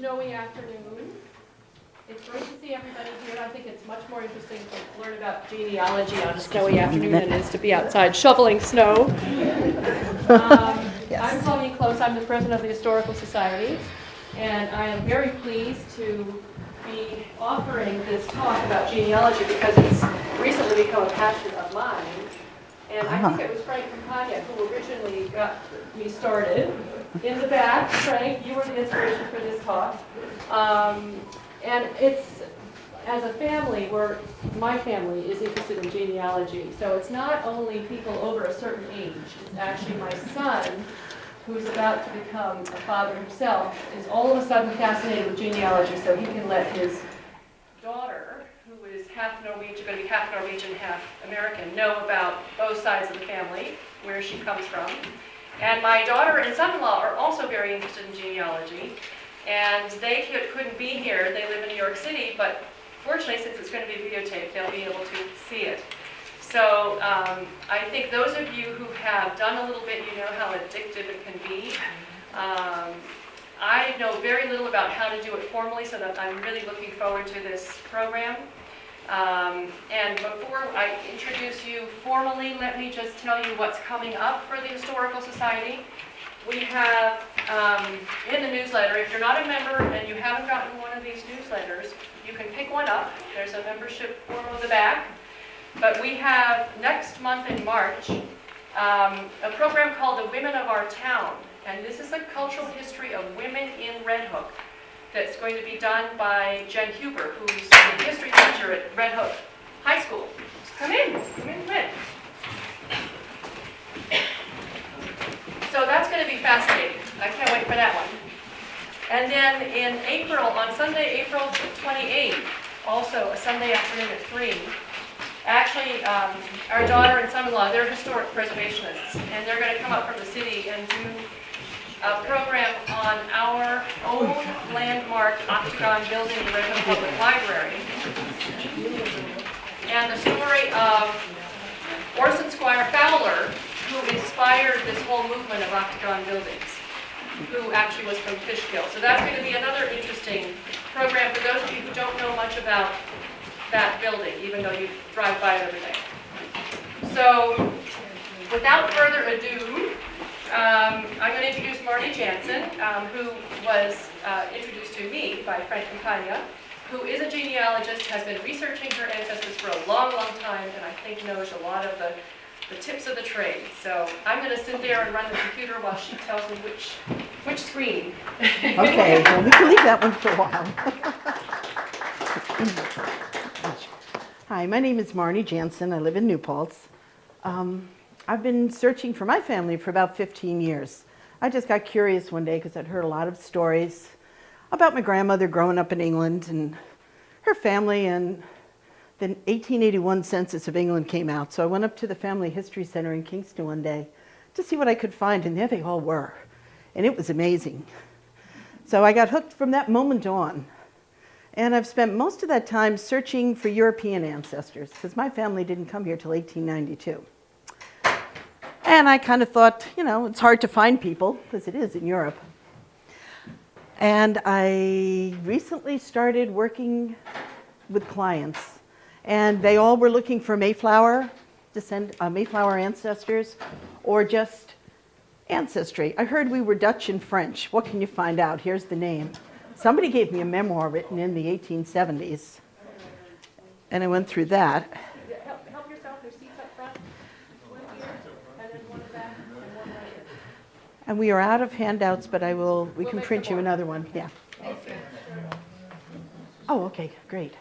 snowy afternoon. It's great to see everybody here. I think it's much more interesting to learn about genealogy on a snowy afternoon than it is to be outside shoveling snow. I'm Colonial. I'm the president of the Historical Society, and I am very pleased to be offering this talk about genealogy because it's recently become a passion of mine. And I think it was Frank Campagna who originally got me started. In the back, Frank, you were the inspiration for this talk. And it's, as a family, my family is interested in genealogy. So it's not only people over a certain age. It's actually my son, who's about to become a father himself, is all of a sudden fascinated with genealogy so he can let his daughter, who is half Norwegian, going to be half Norwegian, half American, know about both sides of the family, where she comes from. And my daughter and son-in-law are also very interested in genealogy. And they couldn't be here. They live in New York City, but fortunately, since it's going to be videotaped, they'll be able to see it. So I think those of you who have done a little bit, you know how addictive it can be. I know very little about how to do it formally, so that I'm really looking forward to this program. And before I introduce you formally, let me just tell you what's coming up for the Historical Society. We have in the newsletter, if you're not a member and you haven't gotten one of these newsletters, you can pick one up. There's a membership form on the back. But we have next month in March a program called The Women of Our Town. And this is a cultural history of women in Red Hook that's going to be done by Jen Huber, who's the history teacher at Red Hook High School. Come in. So that's going to be fascinating. I can't wait for that one. And then in April, on Sunday, April 28th, also a Sunday afternoon at 3, actually our daughter and son-in-law, they're historic preservationists, and they're going to come up from the city and do a program on our own landmark octagon building in the Red Hook Public Library. And the story of Orson Squire Fowler, who inspired this whole movement of octagon buildings, who actually was from Fishkill. So that's going to be another interesting program for those of you who don't know much about that building, even though you drive by it every day. So without further ado, I'm going to introduce Marny Janson, who was introduced to me by Frank Campagna, who is a genealogist, has been researching her ancestors for a long, long time, and I think knows a lot of the tips of the trade. So I'm going to sit there and run the computer while she tells me which screen. Okay, well, we can leave that one for a while. Hi, my name is Marny Janson. I live in New Paltz. I've been searching for my family for about 15 years. I just got curious one day because I'd heard a lot of stories about my grandmother growing up in England and her family, and the 1881 census of England came out. So I went up to the Family History Center in Kingston one day to see what I could find, and there they all were. And it was amazing. So I got hooked from that moment on. And I've spent most of that time searching for European ancestors, because my family didn't come here till 1892. And I kind of thought, you know, it's hard to find people, because it is in Europe. And I recently started working with clients, and they all were looking for Mayflower ancestors, or just ancestry. I heard we were Dutch and French. What can you find out? Here's the name. Somebody gave me a memoir written in the 1870s, and I went through that. Help yourself. There's seats up front. One here, and then one back, and one right here. And we are out of handouts, but we can print you another one. Yeah. Oh, okay, great.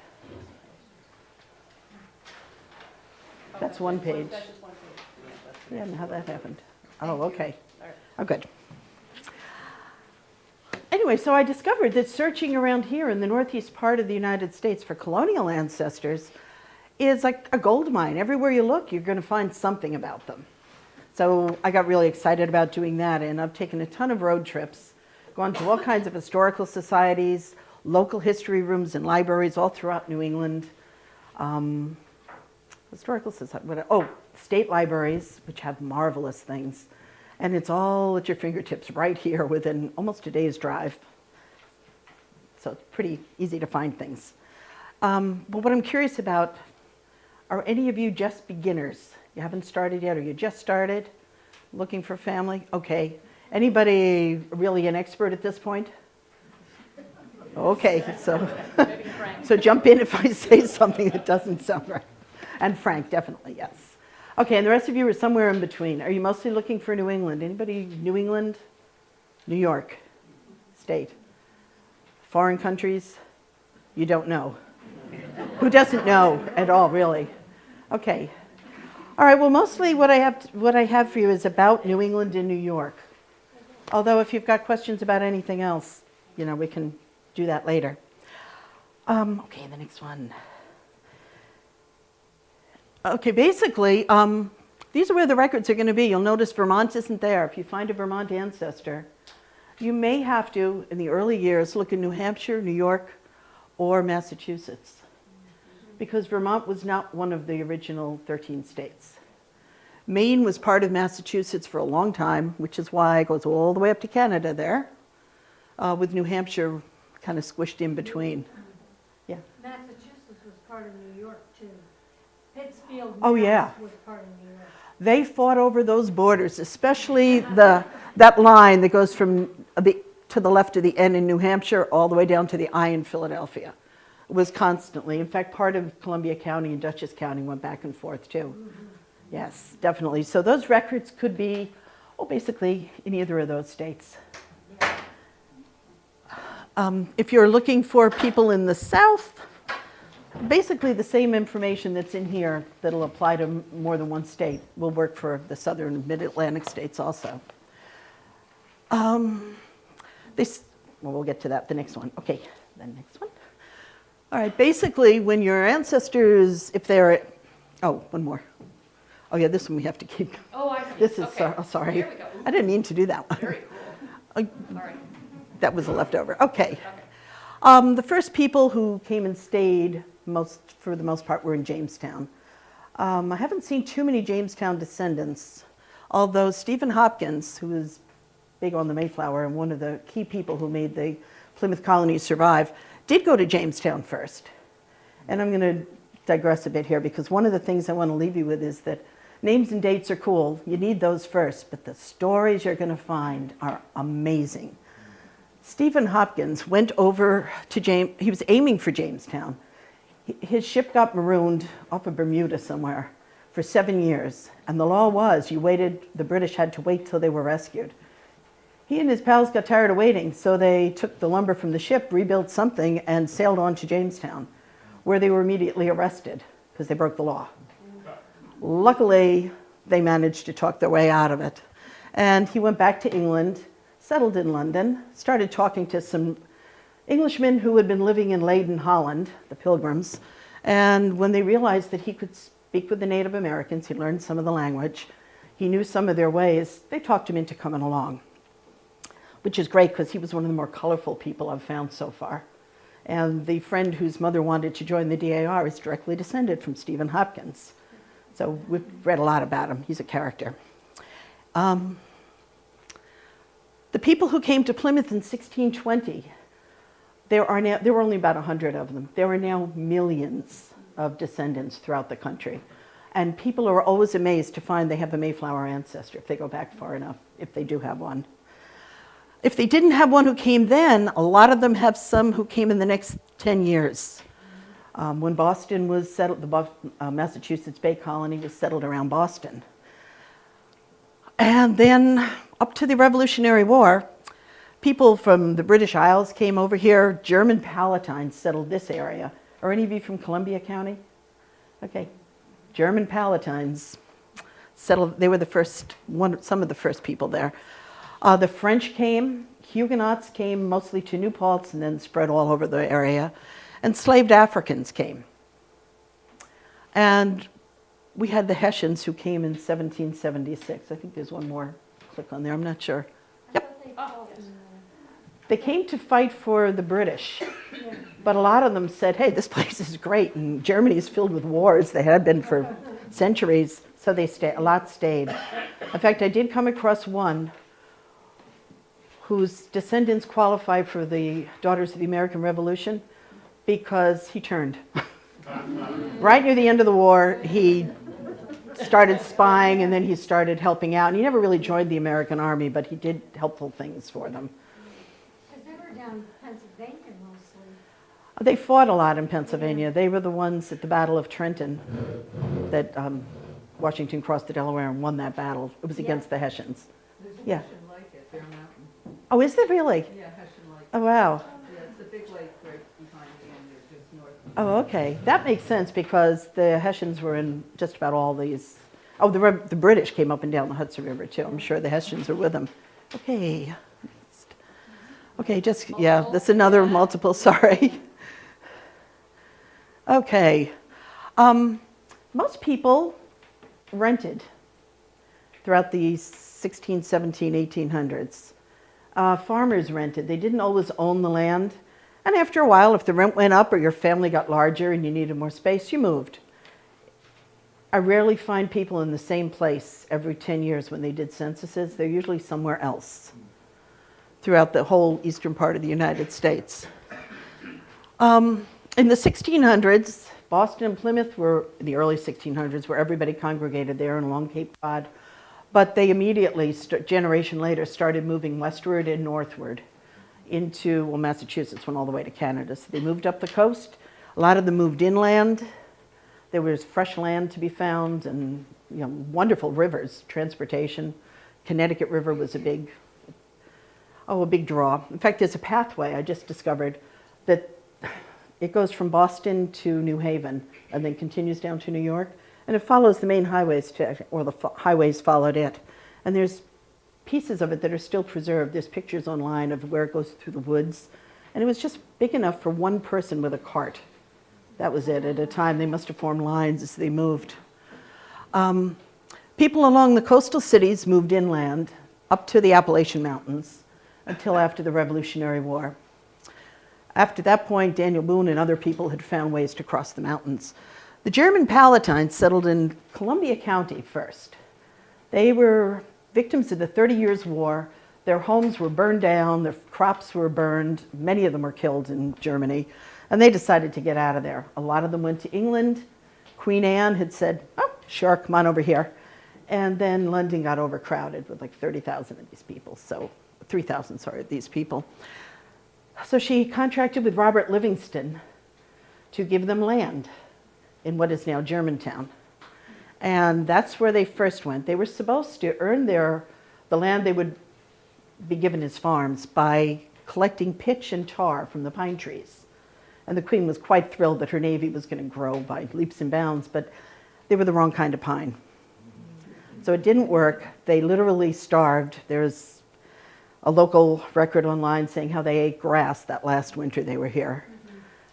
That's one page. That's just one page. Yeah, I don't know how that happened. Oh, okay. Oh, good. Anyway, so I discovered that searching around here in the northeast part of the United States for colonial ancestors is like a gold mine. Everywhere you look, you're going to find something about them. So I got really excited about doing that, and I've taken a ton of road trips, gone to all kinds of historical societies, local history rooms and libraries all throughout New England. Historical society, state libraries, which have marvelous things. And it's all at your fingertips right here within almost a day's drive. so it's pretty easy to find things. But what I'm curious about, are any of you just beginners? You haven't started yet, or you just started looking for family? Okay. Anybody really an expert at this point? Okay, so, Maybe Frank. so jump in if I say something that doesn't sound right. And Frank, definitely, yes. Okay, and the rest of you are somewhere in between. Are you mostly looking for New England? Anybody New England? New York State? Foreign countries? You don't know. Who doesn't know at all, really? Okay. All right, well, mostly what I have for you is about New England and New York. Although if you've got questions about anything else, you know, we can do that later. Okay, the next one. Okay, basically, these are where the records are going to be. You'll notice Vermont isn't there. If you find a Vermont ancestor, you may have to, in the early years, look in New Hampshire, New York, or Massachusetts, because Vermont was not one of the original 13 states. Maine was part of Massachusetts for a long time, which is why it goes all the way up to Canada there, with New Hampshire kind of squished in between. Yeah. Massachusetts was part of New York, too. Pittsfield, Oh, Mass. yeah. Was part of New York. They fought over those borders, especially that line that goes from to the left of the N in New Hampshire all the way down to the I in Philadelphia. It was constantly. In fact, part of Columbia County and Dutchess County went back and forth, too. Mm-hmm. Yes, definitely. So those records could be, basically in either of those states. If you're looking for people in the South, basically the same information that's in here that'll apply to more than one state will work for the southern mid-Atlantic states also. We'll get to that, the next one. Okay, the next one. All right, basically when your ancestors, if they're, one more. Oh yeah, this one we have to keep. Oh, I see. This is, Okay. sorry. Here we go. I didn't mean to do that one. Very cool. All right. That was a leftover. Okay. Okay. The first people who came and stayed, for the most part, were in Jamestown. I haven't seen too many Jamestown descendants, although Stephen Hopkins, who was big on the Mayflower and one of the key people who made the Plymouth colony survive, did go to Jamestown first. And I'm going to digress a bit here, because one of the things I want to leave you with is that names and dates are cool. You need those first, but the stories you're going to find are amazing. Stephen Hopkins went over to he was aiming for Jamestown. His ship got marooned off of Bermuda somewhere for 7 years, and the law was the British had to wait till they were rescued. He and his pals got tired of waiting, so they took the lumber from the ship, rebuilt something, and sailed on to Jamestown, where they were immediately arrested because they broke the law. Luckily, they managed to talk their way out of it. And he went back to England, settled in London, started talking to some Englishmen who had been living in Leyden, Holland, the Pilgrims. And when they realized that he could speak with the Native Americans, he learned some of the language, he knew some of their ways, they talked him into coming along, which is great because he was one of the more colorful people I've found so far. And the friend whose mother wanted to join the DAR is directly descended from Stephen Hopkins. So we've read a lot about him. He's a character. The people who came to Plymouth in 1620, there were only about 100 of them. There are now millions of descendants throughout the country. And people are always amazed to find they have a Mayflower ancestor if they go back far enough, if they do have one. If they didn't have one who came then, a lot of them have some who came in the next 10 years. When Boston was settled, the Massachusetts Bay Colony was settled around Boston. And then up to the Revolutionary War, people from the British Isles came over here. German Palatines settled this area. Are any of you from Columbia County? Okay. German Palatines settled, they were some of the first people there. The French came, Huguenots came mostly to New Paltz and then spread all over the area. Enslaved Africans came. And we had the Hessians who came in 1776. I think there's one more click on there, I'm not sure. Yep. They came to fight for the British, but a lot of them said, hey, this place is great, and Germany is filled with wars. They had been for centuries, so a lot stayed. In fact, I did come across one whose descendants qualify for the Daughters of the American Revolution because he turned. Right near the end of the war, he started spying and then he started helping out. And he never really joined the American Army, but he did helpful things for them. Because they were down Pennsylvania mostly. They fought a lot in Pennsylvania. They were the ones at the Battle of Trenton that Washington crossed the Delaware and won that battle. It was against the Hessians. There's a Yeah. Hessian lake at Bear Mountain. Oh, is there really? Yeah, Hessian lake. Oh, wow. Yeah, it's a big lake right behind the end there, just north. Oh, okay. That makes sense because the Hessians were in just about all these. Oh, the British came up and down the Hudson River too. I'm sure the Hessians are with them. Okay. Next. Okay, just, yeah, that's another multiple, sorry. Okay. Most people rented throughout the 16, 17, 1800s. Farmers rented. They didn't always own the land. And after a while, if the rent went up or your family got larger and you needed more space, you moved. I rarely find people in the same place every 10 years when they did censuses. They're usually somewhere else throughout the whole eastern part of the United States. In the 1600s, Boston and Plymouth were, in the early 1600s, where everybody congregated there and along Cape Cod. But they immediately, generation later, started moving westward and northward into, well, Massachusetts went all the way to Canada. So they moved up the coast. A lot of them moved inland. There was fresh land to be found and, you know, wonderful rivers, transportation. Connecticut River was a big draw. In fact, there's a pathway I just discovered that it goes from Boston to New Haven and then continues down to New York. And it follows the main highways, or the highways followed it. And there's pieces of it that are still preserved. There's pictures online of where it goes through the woods. And it was just big enough for one person with a cart. That was it. At a time, they must have formed lines as they moved. People along the coastal cities moved inland up to the Appalachian Mountains until after the Revolutionary War. After that point, Daniel Boone and other people had found ways to cross the mountains. The German Palatines settled in Columbia County first. They were victims of the 30 Years' War. Their homes were burned down, their crops were burned, many of them were killed in Germany, and they decided to get out of there. A lot of them went to England. Queen Anne had said, oh, sure, come on over here. And then London got overcrowded with like 30,000 of these people, so 3,000, sorry, of these people. So she contracted with Robert Livingston to give them land in what is now Germantown. And that's where they first went. They were supposed to earn the land they would be given as farms by collecting pitch and tar from the pine trees. And the Queen was quite thrilled that her navy was going to grow by leaps and bounds, but they were the wrong kind of pine. So it didn't work. They literally starved. There's a local record online saying how they ate grass that last winter they were here.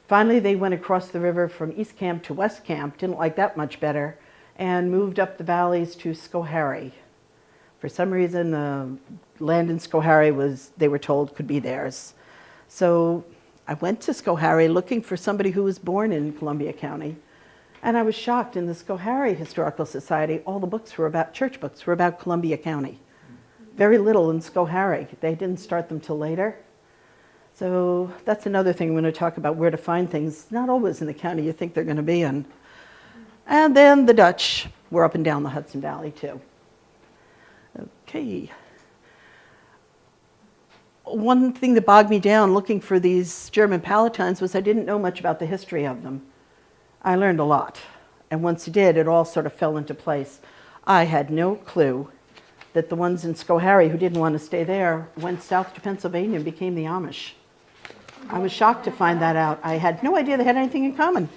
Finally, they went across the river from East Camp to West Camp, didn't like that much better, and moved up the valleys to Schoharie. For some reason, the land in Schoharie they were told, could be theirs. So I went to Schoharie looking for somebody who was born in Columbia County, and I was shocked. In the Schoharie Historical Society, all the books were about, church books were about Columbia County. Very little in Schoharie. They didn't start them till later. So that's another thing when I talk about where to find things, not always in the county you think they're going to be in. And then the Dutch were up and down the Hudson Valley too. Okay. One thing that bogged me down looking for these German Palatines was I didn't know much about the history of them. I learned a lot. And once I did, it all sort of fell into place. I had no clue that the ones in Schoharie who didn't want to stay there went south to Pennsylvania and became the Amish. I was shocked to find that out. I had no idea they had anything in common.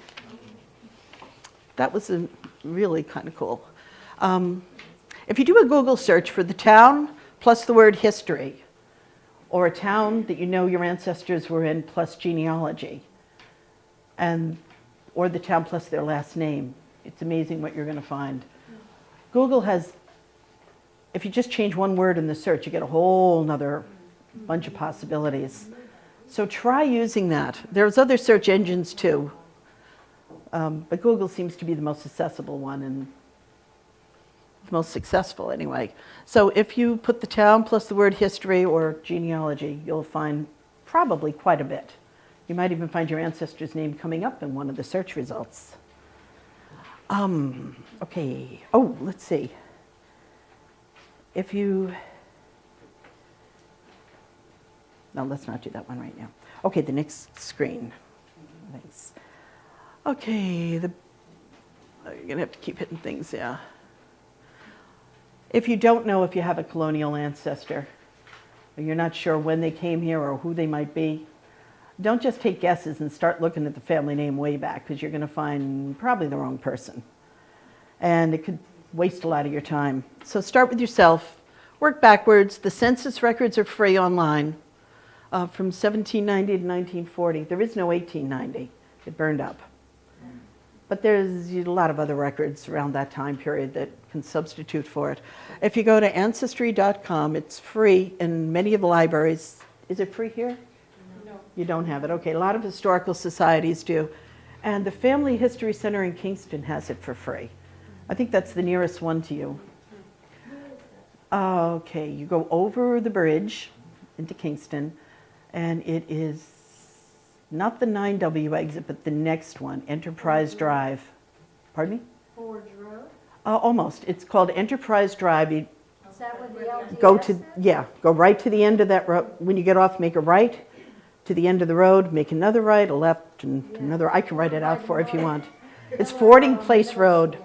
That was really kind of cool. If you do a Google search for the town plus the word history, or a town that you know your ancestors were in plus genealogy, or the town plus their last name, it's amazing what you're going to find. Google has, if you just change one word in the search, you get a whole nother bunch of possibilities. So try using that. There's other search engines too, but Google seems to be the most accessible one. And most successful anyway. So if you put the town plus the word history or genealogy, you'll find probably quite a bit. You might even find your ancestor's name coming up in one of the search results. Okay, oh, let's see. If you, no, let's not do that one right now. Okay, the next screen. Thanks. Okay, you're gonna have to keep hitting things, yeah. If you don't know if you have a colonial ancestor, or you're not sure when they came here or who they might be, don't just take guesses and start looking at the family name way back, because you're going to find probably the wrong person. And it could waste a lot of your time. So start with yourself, work backwards. The census records are free online from 1790 to 1940. There is no 1890. It burned up. But there's a lot of other records around that time period that can substitute for it. If you go to Ancestry.com, it's free in many of the libraries. Is it free here? No. You don't have it. Okay, a lot of historical societies do. And the Family History Center in Kingston has it for free. I think that's the nearest one to you. Okay, you go over the bridge into Kingston, and it is not the 9W exit, but the next one, Enterprise Drive. Pardon me? Forge Road? Almost. It's called Enterprise Drive. You Is that where the LDS go to, is? yeah, go right to the end of that road. When you get off, make a right to the end of the road, make another right, a left, and another. I can write it out for you if you want. It's Fording Place Road.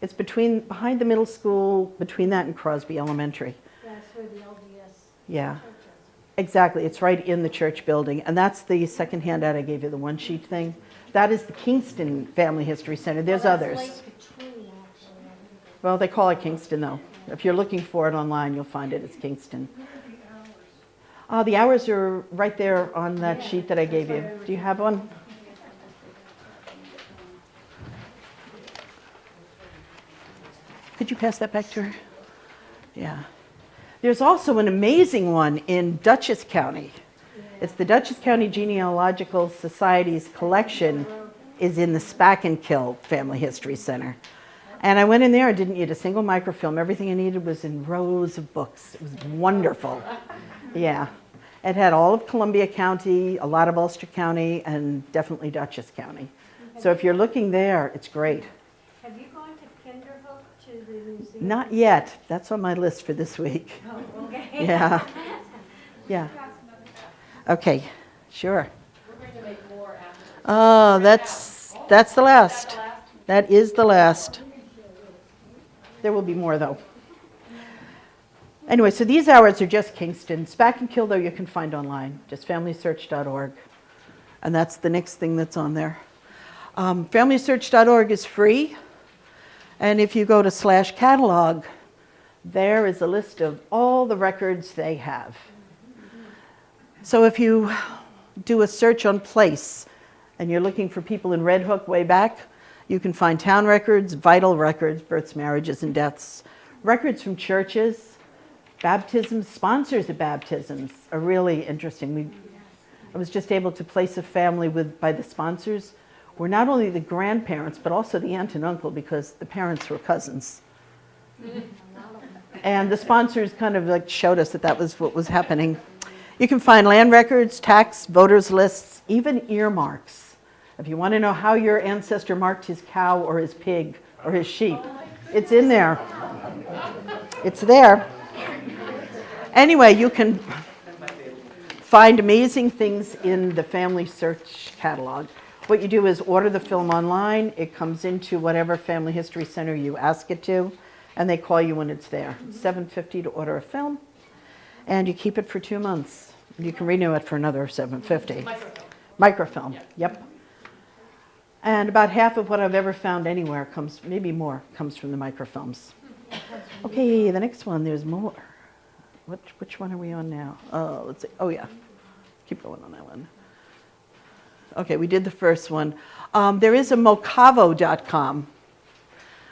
It's behind the middle school, between that and Crosby Elementary. That's where the LDS Yeah. church is. Exactly, it's right in the church building, and that's the second handout I gave you, the one sheet thing. That is the Kingston Family History Center. There's others. That's Lake Petrie, actually. Well, they call it Kingston, though. If you're looking for it online, you'll find it as Kingston. The hours are right there on that sheet that I gave you. Do you have one? Could you pass that back to her? Yeah. There's also an amazing one in Dutchess County. It's the Dutchess County Genealogical Society's collection is in the Spakenkill Family History Center. And I went in there and didn't need a single microfilm. Everything I needed was in rows of books. It was wonderful. Yeah. It had all of Columbia County, a lot of Ulster County, and definitely Dutchess County. So if you're looking there, it's great. Have you gone to Kinderhook to the museum? Not yet. That's on my list for this week. Oh, okay. Yeah. Yeah. Okay, sure. We're going to make more after. Oh, that's the last. That is the last. There will be more, though. Anyway, so these hours are just Kingston. Spakenkill, though, you can find online, just familysearch.org. And that's the next thing that's on there. Familysearch.org is free. And if you go to /catalog, there is a list of all the records they have. So if you do a search on place and you're looking for people in Red Hook way back, you can find town records, vital records, births, marriages, and deaths, records from churches, baptisms, sponsors of baptisms are really interesting. I was just able to place a family by the sponsors were not only the grandparents, but also the aunt and uncle, because the parents were cousins. And the sponsors kind of like showed us that that was what was happening. You can find land records, tax, voters lists, even earmarks. If you want to know how your ancestor marked his cow or his pig or his sheep, it's in there. It's there. Anyway, you can find amazing things in the Family Search catalog. What you do is order the film online. It comes into whatever family history center you ask it to, and they call you when it's there. It's $7.50 to order a film, and you keep it for 2 months. You can renew it for another $7.50. Microfilm, yep. And about half of what I've ever found anywhere comes, maybe more, comes from the microfilms. Okay, the next one, there's more. Which one are we on now? Oh, let's see. Oh, yeah. Keep going on that one. Okay, we did the first one. There is a mocavo.com,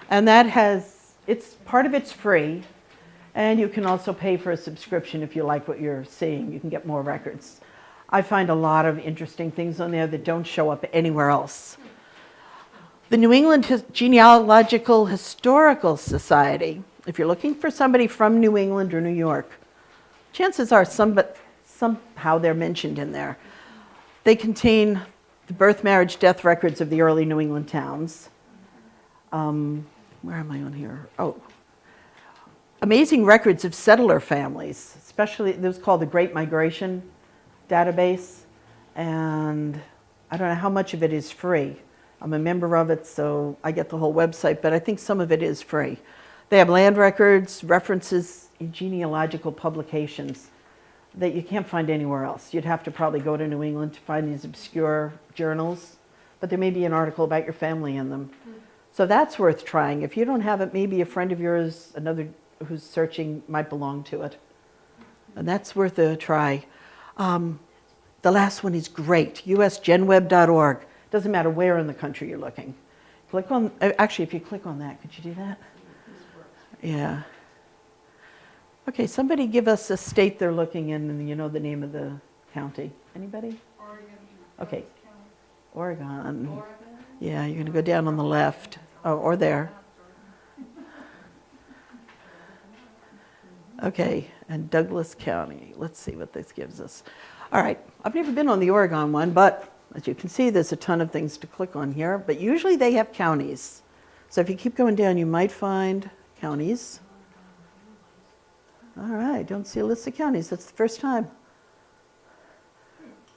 and that has, part of it's free, and you can also pay for a subscription if you like what you're seeing. You can get more records. I find a lot of interesting things on there that don't show up anywhere else. The New England Genealogical Historical Society. If you're looking for somebody from New England or New York, chances are somehow they're mentioned in there. They contain the birth, marriage, death records of the early New England towns. Where am I on here? Oh, amazing records of settler families, especially, it was called the Great Migration Database, and I don't know how much of it is free. I'm a member of it, so I get the whole website, but I think some of it is free. They have land records, references, genealogical publications that you can't find anywhere else. You'd have to probably go to New England to find these obscure journals, but there may be an article about your family in them. So that's worth trying. If you don't have it, maybe a friend of yours, another who's searching, might belong to it. And that's worth a try. The last one is great, usgenweb.org. Doesn't matter where in the country you're looking. Click on, actually, if you click on that, could you do that? Yeah. Okay, somebody give us a state they're looking in and you know the name of the county. Anybody? Oregon. Okay. Oregon. Oregon? Yeah, you're going to go down on the left. Oh, or there. Okay, and Douglas County. Let's see what this gives us. All right, I've never been on the Oregon one, but as you can see, there's a ton of things to click on here, but usually they have counties. So if you keep going down, you might find counties. All right, don't see a list of counties. That's the first time.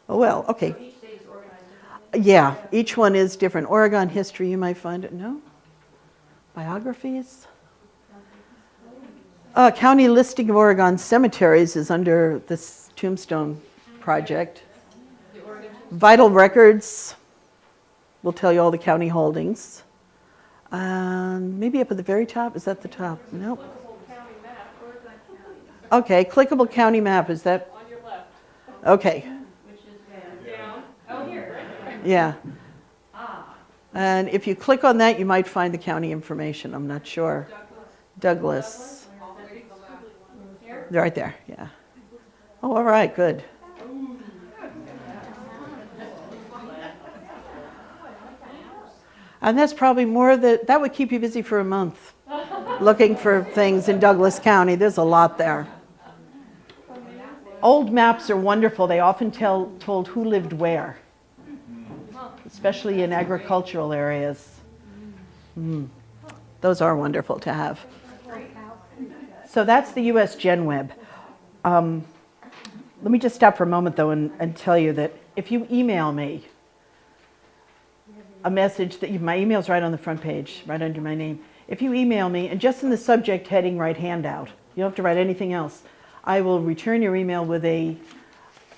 Oh, well, okay. So each state is organized differently? Yeah, each one is different. Oregon history, you might find it. No? Biographies? County listing of Oregon cemeteries is under this Tombstone project. The Oregon? Vital records will tell you all the county holdings. And maybe up at the very top, is that the top? Nope. Clickable county map, Oregon County, Okay, clickable county map, is that? on your left, Okay, which is down. Oh, here, right? yeah. Ah, And if you click on that, you might find the county information, I'm not sure. Douglas. here? Right there, yeah. Oh, all right, good. And that's probably more that would keep you busy for a month, looking for things in Douglas County. There's a lot there. Old maps are wonderful. They often told who lived where, especially in agricultural areas. Those are wonderful to have. So that's the US Gen Web. Let me just stop for a moment, though, and tell you that if you email me a message, my email's right on the front page, right under my name. If you email me, and just in the subject heading, write handout. You don't have to write anything else. I will return your email with a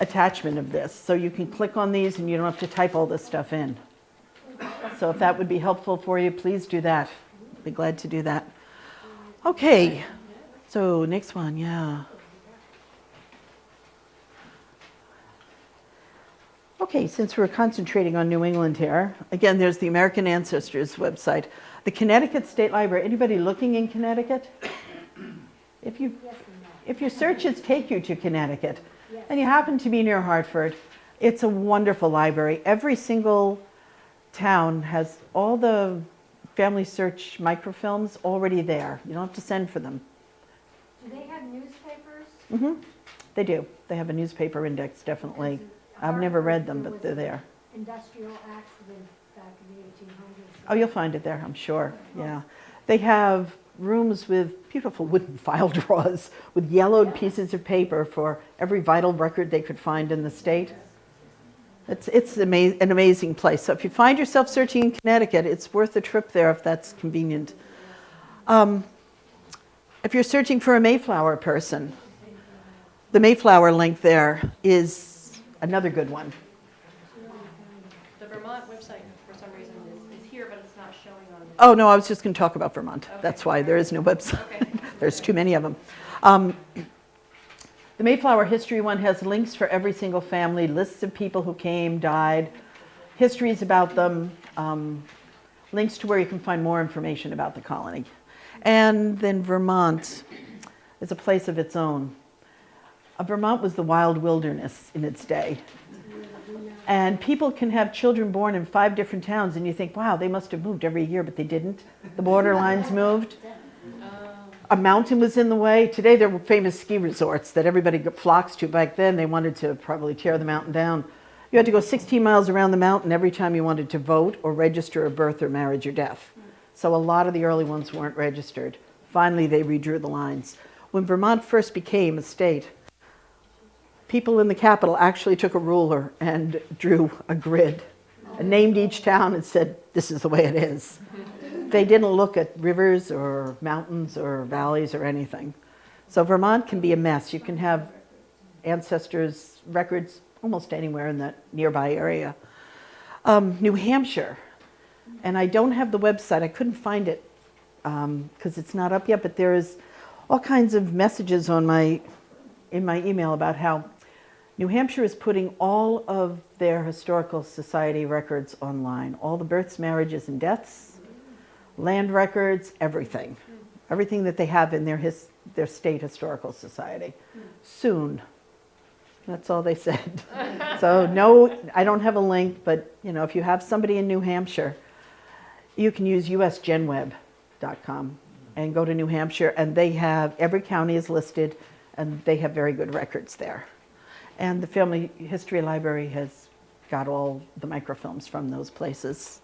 attachment of this, so you can click on these and you don't have to type all this stuff in. So if that would be helpful for you, please do that. I'd be glad to do that. Okay, so next one, yeah. Okay, since we're concentrating on New England here, again, there's the American Ancestors website. The Connecticut State Library, anybody looking in Connecticut? If your searches take you to Connecticut, and you happen to be near Hartford, it's a wonderful library. Every single town has all the family search microfilms already there. You don't have to send for them. Do they have newspapers? Mm-hmm. They do. They have a newspaper index, definitely. I've never read them, but they're there. Industrial accident back in the 1800s. Oh, you'll find it there, I'm sure. Yeah. They have rooms with beautiful wooden file drawers with yellowed pieces of paper for every vital record they could find in the state. It's an amazing place. So if you find yourself searching in Connecticut, it's worth a trip there if that's convenient. If you're searching for a Mayflower person, the Mayflower link there is another good one. The Vermont website, for some reason, is here, but it's not showing on. Oh, no, I was just going to talk about Vermont. Okay. That's why there is no website. Okay. There's too many of them. The Mayflower history one has links for every single family, lists of people who came, died, histories about them, links to where you can find more information about the colony. And then Vermont is a place of its own. Vermont was the wild wilderness in its day. And people can have children born in 5 different towns, and you think, wow, they must have moved every year, but they didn't. The border lines moved. A mountain was in the way. Today there were famous ski resorts that everybody flocks to. Back then they wanted to probably tear the mountain down. You had to go 16 miles around the mountain every time you wanted to vote or register a birth or marriage or death. So a lot of the early ones weren't registered. Finally they redrew the lines. When Vermont first became a state, people in the capital actually took a ruler and drew a grid and named each town and said, this is the way it is. They didn't look at rivers or mountains or valleys or anything. So Vermont can be a mess. You can have ancestors' records almost anywhere in that nearby area. New Hampshire, and I don't have the website. I couldn't find it because it's not up yet, but there is all kinds of messages in my email about how New Hampshire is putting all of their historical society records online, all the births, marriages, and deaths, land records, everything. Everything that they have in their state historical society. Soon. That's all they said. So no, I don't have a link, but if you have somebody in New Hampshire, you can use usgenweb.com and go to New Hampshire, and they have, every county is listed, and they have very good records there. And the Family History Library has got all the microfilms from those places.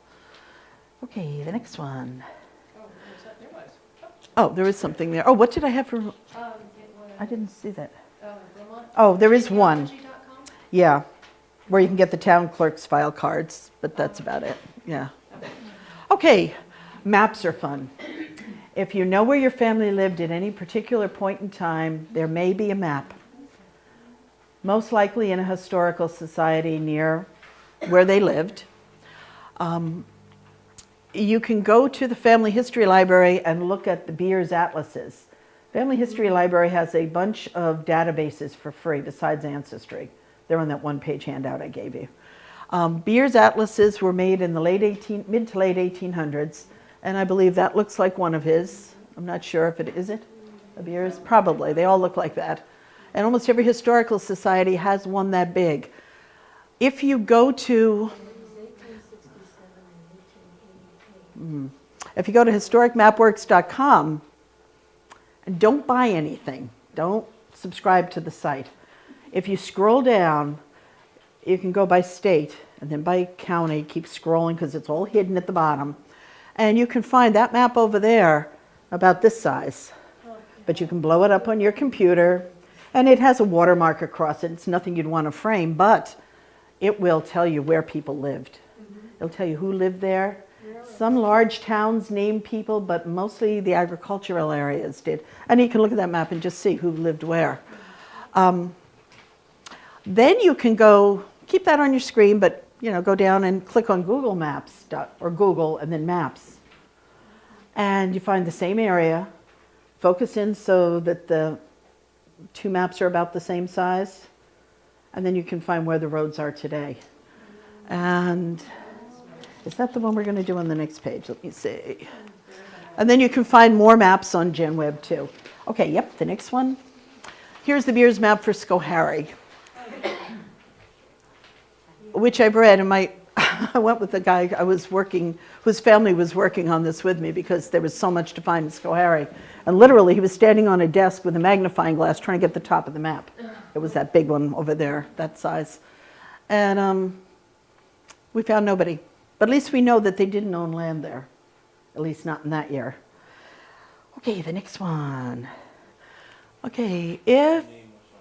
Okay, the next one. Oh, there is something there. Oh, what did I have for? I didn't see that. Oh, there is one. Genealogy.com? Yeah, where you can get the town clerk's file cards, but that's about it. Yeah. Okay, maps are fun. If you know where your family lived at any particular point in time, there may be a map. Most likely in a historical society near where they lived. You can go to the Family History Library and look at the Beers Atlases. Family History Library has a bunch of databases for free besides Ancestry. They're on that one-page handout I gave you. Beers Atlases were made in the mid to late 1800s, and I believe that looks like one of his. I'm not sure if it is it, a Beers? Probably. They all look like that. And almost every historical society has one that big. If you go to historicmapworks.com, and don't buy anything. Don't subscribe to the site. If you scroll down, you can go by state and then by county, keep scrolling because it's all hidden at the bottom. And you can find that map over there about this size. But you can blow it up on your computer, and it has a watermark across it. It's nothing you'd want to frame, but it will tell you where people lived. It'll tell you who lived there. Some large towns name people, but mostly the agricultural areas did. And you can look at that map and just see who lived where. Then you can go, keep that on your screen, but go down and click on Google Maps, or Google and then Maps. And you find the same area, focus in so that the 2 maps are about the same size, and then you can find where the roads are today. And is that the one we're going to do on the next page? Let me see. And then you can find more maps on GenWeb too. Okay, yep, the next one. Here's the Beers map for Schoharie, which I've read, and I went with the guy I was working, whose family was working on this with me because there was so much to find in Schoharie. And literally, he was standing on a desk with a magnifying glass trying to get the top of the map. It was that big one over there, that size. And we found nobody. But at least we know that they didn't own land there, at least not in that year. Okay, the next one. Okay, if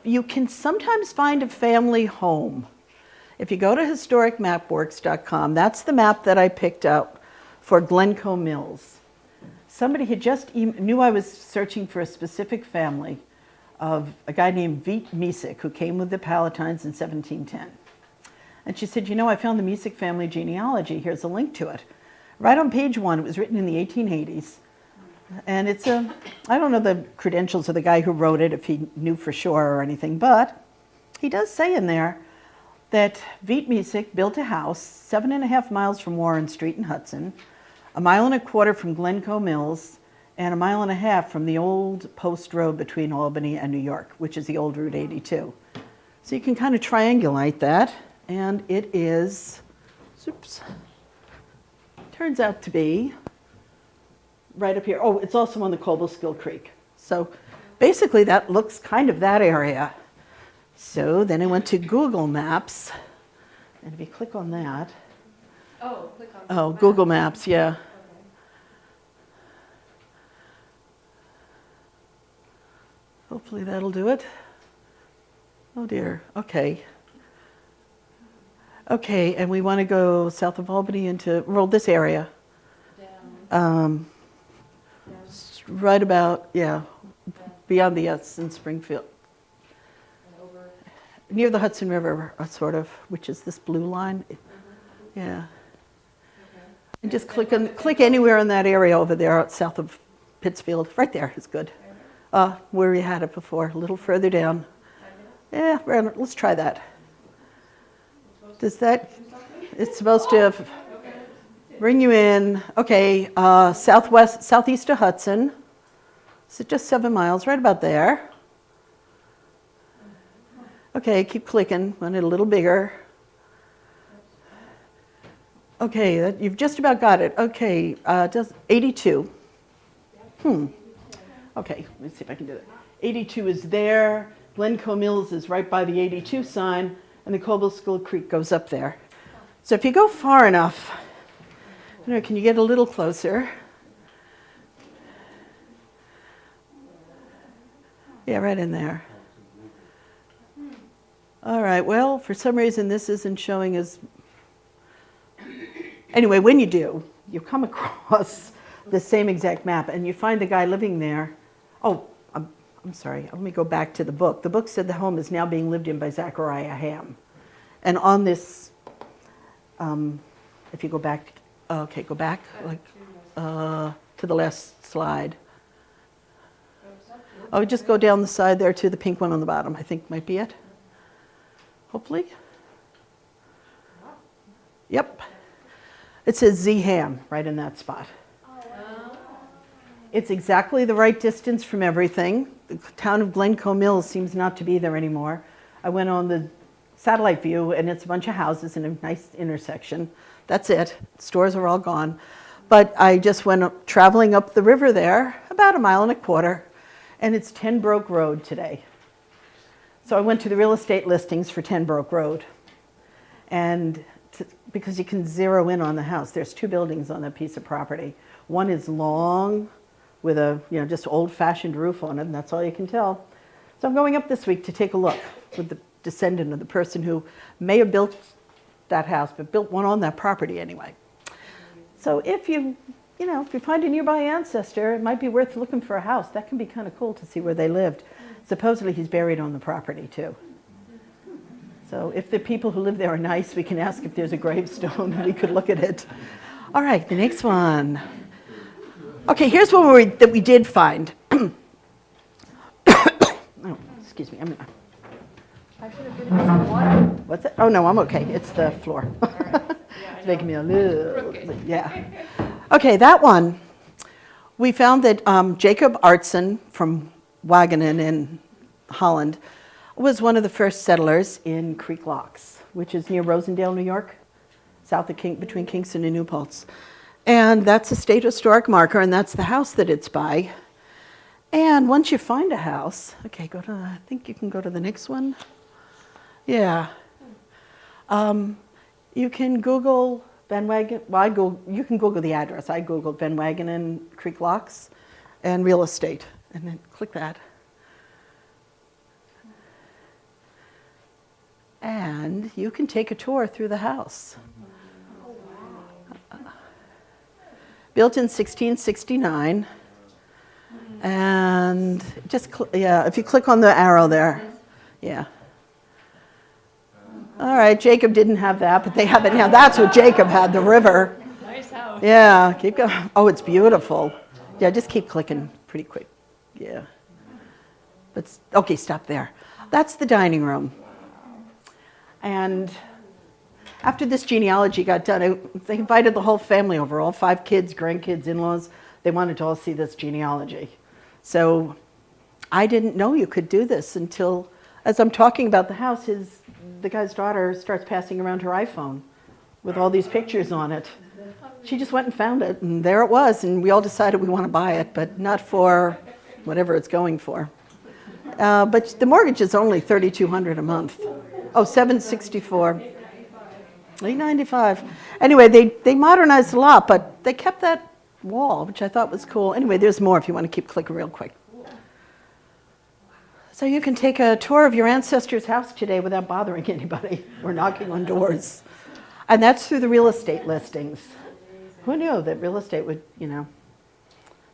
you can sometimes find a family home. If you go to historicmapworks.com, that's the map that I picked up for Glencoe Mills. Somebody had just knew I was searching for a specific family of a guy named Veit Misek, who came with the Palatines in 1710. And she said, I found the Misek family genealogy. Here's a link to it. Right on page 1, it was written in the 1880s. And it's I don't know the credentials of the guy who wrote it, if he knew for sure or anything, but he does say in there that Veit Misek built a house 7.5 miles from Warren Street in Hudson, 1.25 miles from Glencoe Mills, and 1.5 miles from the old post road between Albany and New York, which is the old Route 82. So you can kind of triangulate that. And it is, oops, turns out to be right up here. Oh, it's also on the Cobleskill Creek. So basically that looks kind of that area. So then I went to Google Maps, and if you click on that, Oh, click on. oh, Google Maps, yeah. Okay. Hopefully that'll do it. Oh dear, okay. Okay, and we want to go south of Albany into, well, this area. Down. Right about, yeah, beyond the S in Springfield. And over. Near the Hudson River, sort of, which is this blue line. Yeah. Okay. And just click anywhere in that area over there out south of Pittsfield. Right there is good. Where we had it before, a little further down. Yeah, let's try that. Does that, it's supposed to bring you in, okay, southeast of Hudson. So just 7 miles, right about there. Okay, keep clicking, want it a little bigger. Okay, you've just about got it. Okay, just 82. Okay, let me see if I can do it. 82 is there. Glencoe Mills is right by the 82 sign, and the Cobleskill Creek goes up there. So if you go far enough, can you get a little closer? Yeah, right in there. All right, well, for some reason this isn't showing as... Anyway, when you do, you come across the same exact map, and you find the guy living there. Oh, I'm sorry, let me go back to the book. The book said the home is now being lived in by Zachariah Ham. And on this, if you go back, okay, go back like to the last slide. Oh, just go down the side there to the pink one on the bottom, I think might be it. Hopefully. Yep. It says Z Ham right in that spot. It's exactly the right distance from everything. The town of Glencoe Mills seems not to be there anymore. I went on the satellite view, and it's a bunch of houses in a nice intersection. That's it. Stores are all gone. But I just went traveling up the river there, about 1.25 miles, and it's 10 Broke Road today. So I went to the real estate listings for 10 Broke Road. And because you can zero in on the house, there's 2 buildings on that piece of property. One is long, with a just old-fashioned roof on it, and that's all you can tell. So I'm going up this week to take a look with the descendant of the person who may have built that house, but built one on that property anyway. So if you find a nearby ancestor, it might be worth looking for a house. That can be kind of cool to see where they lived. Supposedly he's buried on the property too. So if the people who live there are nice, we can ask if there's a gravestone and we could look at it. All right, the next one. Okay, here's one that we did find. Oh, excuse me. I should have given you some water. What's it? Oh, no, I'm okay. It's the floor. All right. Yeah, It's making me a little... Crooked. Yeah. Okay, that one. We found that Jacob Artson from Wageningen in Holland was one of the first settlers in Creek Locks, which is near Rosendale, New York, south of between Kingston and New Paltz. And that's a state historic marker, and that's the house that it's by. And once you find a house, okay, I think you can go to the next one. Yeah. You can Google Van Wagen, you can Google the address. I Googled Van Wageningen Creek Locks and real estate, and then click that. And you can take a tour through the house. Built in 1669, and just, if you click on the arrow there, yeah. All right, Jacob didn't have that, but they have it now. That's what Jacob had, the river. Nice house. Yeah, keep going. Oh, it's beautiful. Yeah, just keep clicking pretty quick. Yeah. Okay, stop there. That's the dining room. And after this genealogy got done, they invited the whole family over, all 5 kids, grandkids, in-laws. They wanted to all see this genealogy. So I didn't know you could do this until, as I'm talking about the house, the guy's daughter starts passing around her iPhone with all these pictures on it. She just went and found it, and there it was, and we all decided we want to buy it, but not for whatever it's going for. But the mortgage is only $3,200 a month. Oh, $764. $895. Anyway, they modernized a lot, but they kept that wall, which I thought was cool. Anyway, there's more if you want to keep clicking real quick. So you can take a tour of your ancestor's house today without bothering anybody or knocking on doors. And that's through the real estate listings. Who knew that real estate would,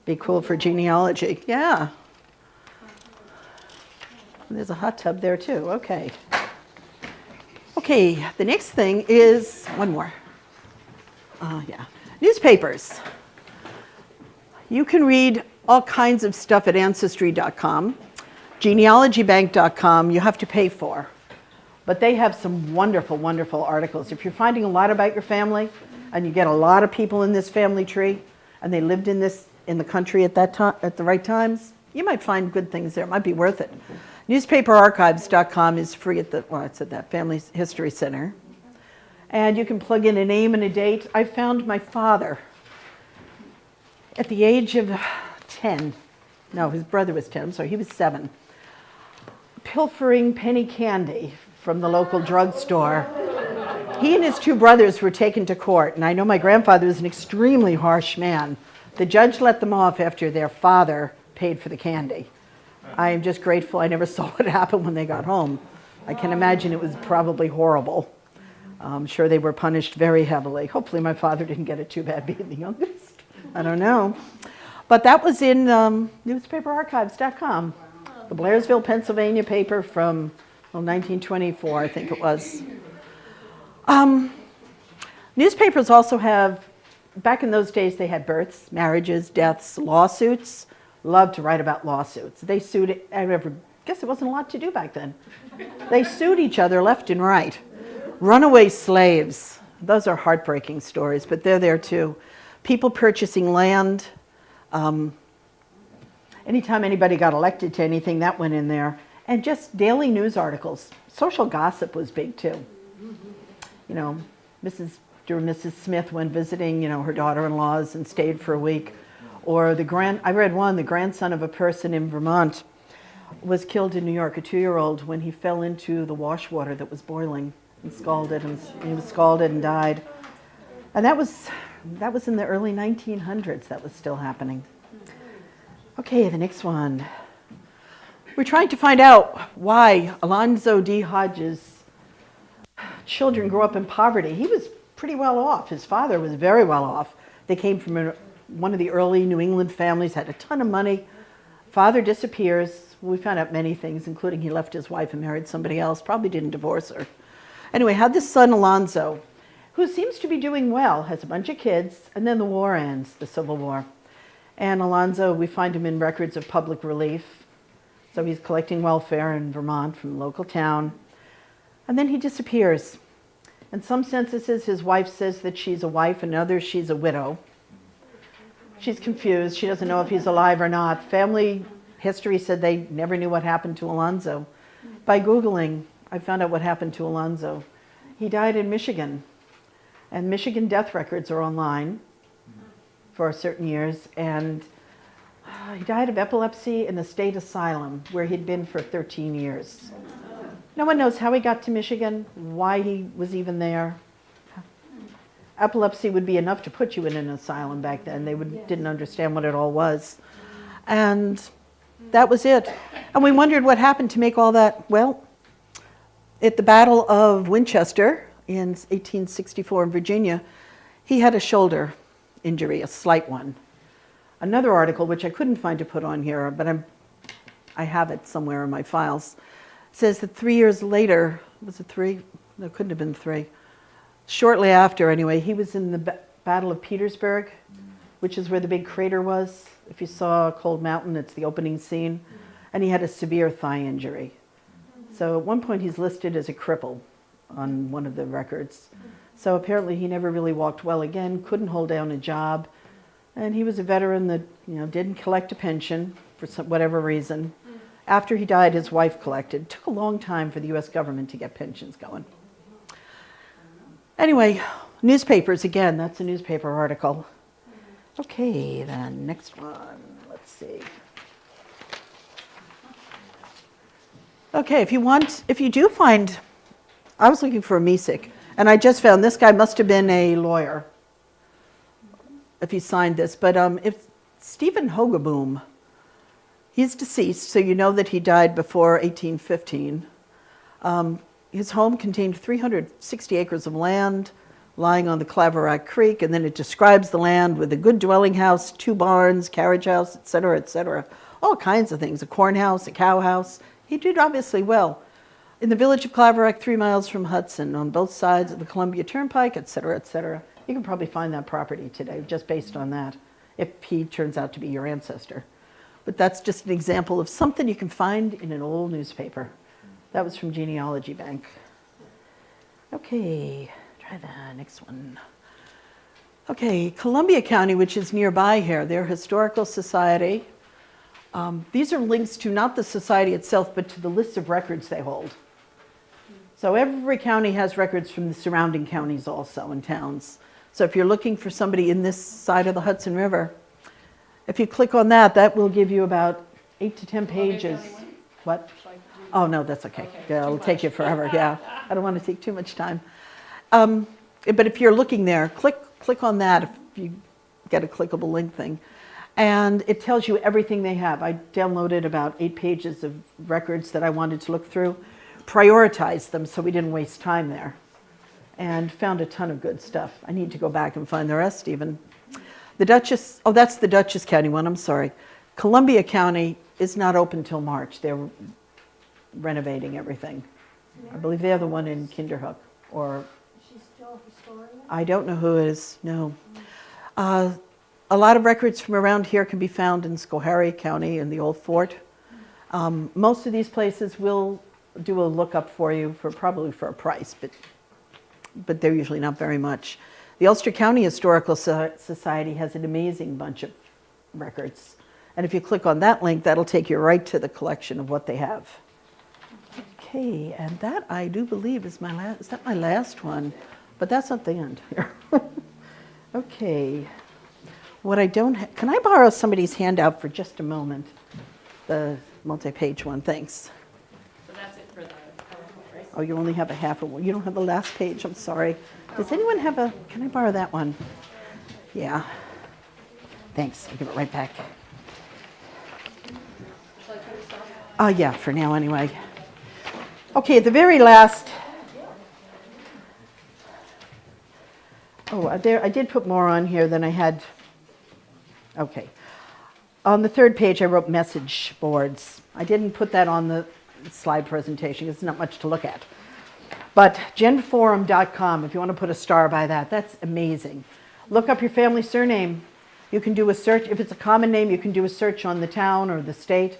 be cool for genealogy? Yeah. And there's a hot tub there too. Okay. Okay, the next thing is one more. Newspapers. You can read all kinds of stuff at Ancestry.com. Genealogybank.com you have to pay for. But they have some wonderful, wonderful articles. If you're finding a lot about your family, and you get a lot of people in this family tree, and they lived in the country at that time, at the right times, you might find good things there. It might be worth it. Newspaperarchives.com is free it's at that Family History Center. And you can plug in a name and a date. I found my father at the age of 10. No, his brother was 10, so he was 7. Pilfering penny candy from the local drugstore. He and his 2 brothers were taken to court, and I know my grandfather was an extremely harsh man. The judge let them off after their father paid for the candy. I am just grateful I never saw what happened when they got home. I can imagine it was probably horrible. I'm sure they were punished very heavily. Hopefully my father didn't get it too bad being the youngest. I don't know. But that was in newspaperarchives.com. The Blairsville, Pennsylvania paper from 1924, I think it was. Newspapers also have, back in those days, they had births, marriages, deaths, lawsuits. Loved to write about lawsuits. They sued, I guess there wasn't a lot to do back then. They sued each other left and right. Runaway slaves, those are heartbreaking stories, but they're there too. People purchasing land. Anytime anybody got elected to anything, that went in there. And just daily news articles. Social gossip was big too. Mrs. Smith went visiting, her daughter-in-laws and stayed for a week. Or I read one, the grandson of a person in Vermont was killed in New York, a 2-year-old, when he fell into the wash water that was boiling and scalded, and he was scalded and died. And that was in the early 1900s, that was still happening. Okay, the next one. We're trying to find out why Alonzo D. Hodges' children grew up in poverty. He was pretty well off. His father was very well off. They came from one of the early New England families, had a ton of money. Father disappears. We found out many things, including he left his wife and married somebody else, probably didn't divorce her. Anyway, had this son, Alonzo, who seems to be doing well, has a bunch of kids, and then the war ends, the Civil War. And Alonzo, we find him in records of public relief. So he's collecting welfare in Vermont from a local town. And then he disappears. In some censuses, his wife says that she's a wife, and in others, she's a widow. She's confused. She doesn't know if he's alive or not. Family history said they never knew what happened to Alonzo. By Googling, I found out what happened to Alonzo. He died in Michigan. And Michigan death records are online for certain years. And he died of epilepsy in the state asylum where he'd been for 13 years. No one knows how he got to Michigan, why he was even there. Epilepsy would be enough to put you in an asylum back then. They didn't understand what it all was. And that was it. And we wondered what happened to make all that. Well, at the Battle of Winchester in 1864 in Virginia, he had a shoulder injury, a slight one. Another article, which I couldn't find to put on here, but I have it somewhere in my files, says that 3 years later, was it 3? No, it couldn't have been 3. Shortly after, anyway, he was in the Battle of Petersburg, which is where the big crater was. If you saw Cold Mountain, it's the opening scene. And he had a severe thigh injury. So at one point, he's listed as a cripple on one of the records. So apparently, he never really walked well again, couldn't hold down a job. And he was a veteran that, didn't collect a pension for whatever reason. After he died, his wife collected. It took a long time for the US government to get pensions going. Anyway, newspapers, again, that's a newspaper article. Okay, then next one, let's see. Okay, if you do find, I was looking for a Mesic, and I just found this guy must have been a lawyer if he signed this, but if Stephen Hogaboom, he's deceased, so you know that he died before 1815. His home contained 360 acres of land lying on the Claverack Creek, and then it describes the land with a good dwelling house, 2 barns, carriage house, et cetera, all kinds of things, a corn house, a cow house. He did obviously well. In the village of Claverack, 3 miles from Hudson, on both sides of the Columbia Turnpike, et cetera, et cetera. You can probably find that property today just based on that, if he turns out to be your ancestor. But that's just an example of something you can find in an old newspaper. That was from Genealogy Bank. Okay, try the next one. Okay, Columbia County, which is nearby here, their historical society. These are links to not the society itself, but to the lists of records they hold. So every county has records from the surrounding counties also and towns. So if you're looking for somebody in this side of the Hudson River, if you click on that, that will give you about 8 to 10 pages. What? Oh, no, that's okay. Yeah, it'll take you forever. Yeah, I don't want to take too much time. But if you're looking there, click on that if you get a clickable link thing. And it tells you everything they have. I downloaded about 8 pages of records that I wanted to look through, prioritized them so we didn't waste time there, and found a ton of good stuff. I need to go back and find the rest even. The Dutchess, oh, that's the Dutchess County one, I'm sorry. Columbia County is not open till March. They're renovating everything. I believe they're the one in Kinderhook, or She's still a historian? I don't know who it is, no. A lot of records from around here can be found in Schoharie County in the old fort. Most of these places will do a lookup for you probably for a price, but they're usually not very much. The Ulster County Historical Society has an amazing bunch of records. And if you click on that link, that'll take you right to the collection of what they have. Okay, and that I do believe is is that my last one? But that's not the end here. Okay. What I don't have, can I borrow somebody's handout for just a moment? The multi-page one, thanks. So that's it for the PowerPoint, right? Oh, you only have a half of one. You don't have the last page, I'm sorry. Does anyone have can I borrow that one? Yeah. Thanks, I'll give it right back. Shall I put this on? Yeah, for now anyway. Okay, at the very last, I did put more on here than I had. Okay. On the 3rd page, I wrote message boards. I didn't put that on the slide presentation. It's not much to look at. But genforum.com, if you want to put a star by that, that's amazing. Look up your family surname. You can do a search. If it's a common name, you can do a search on the town or the state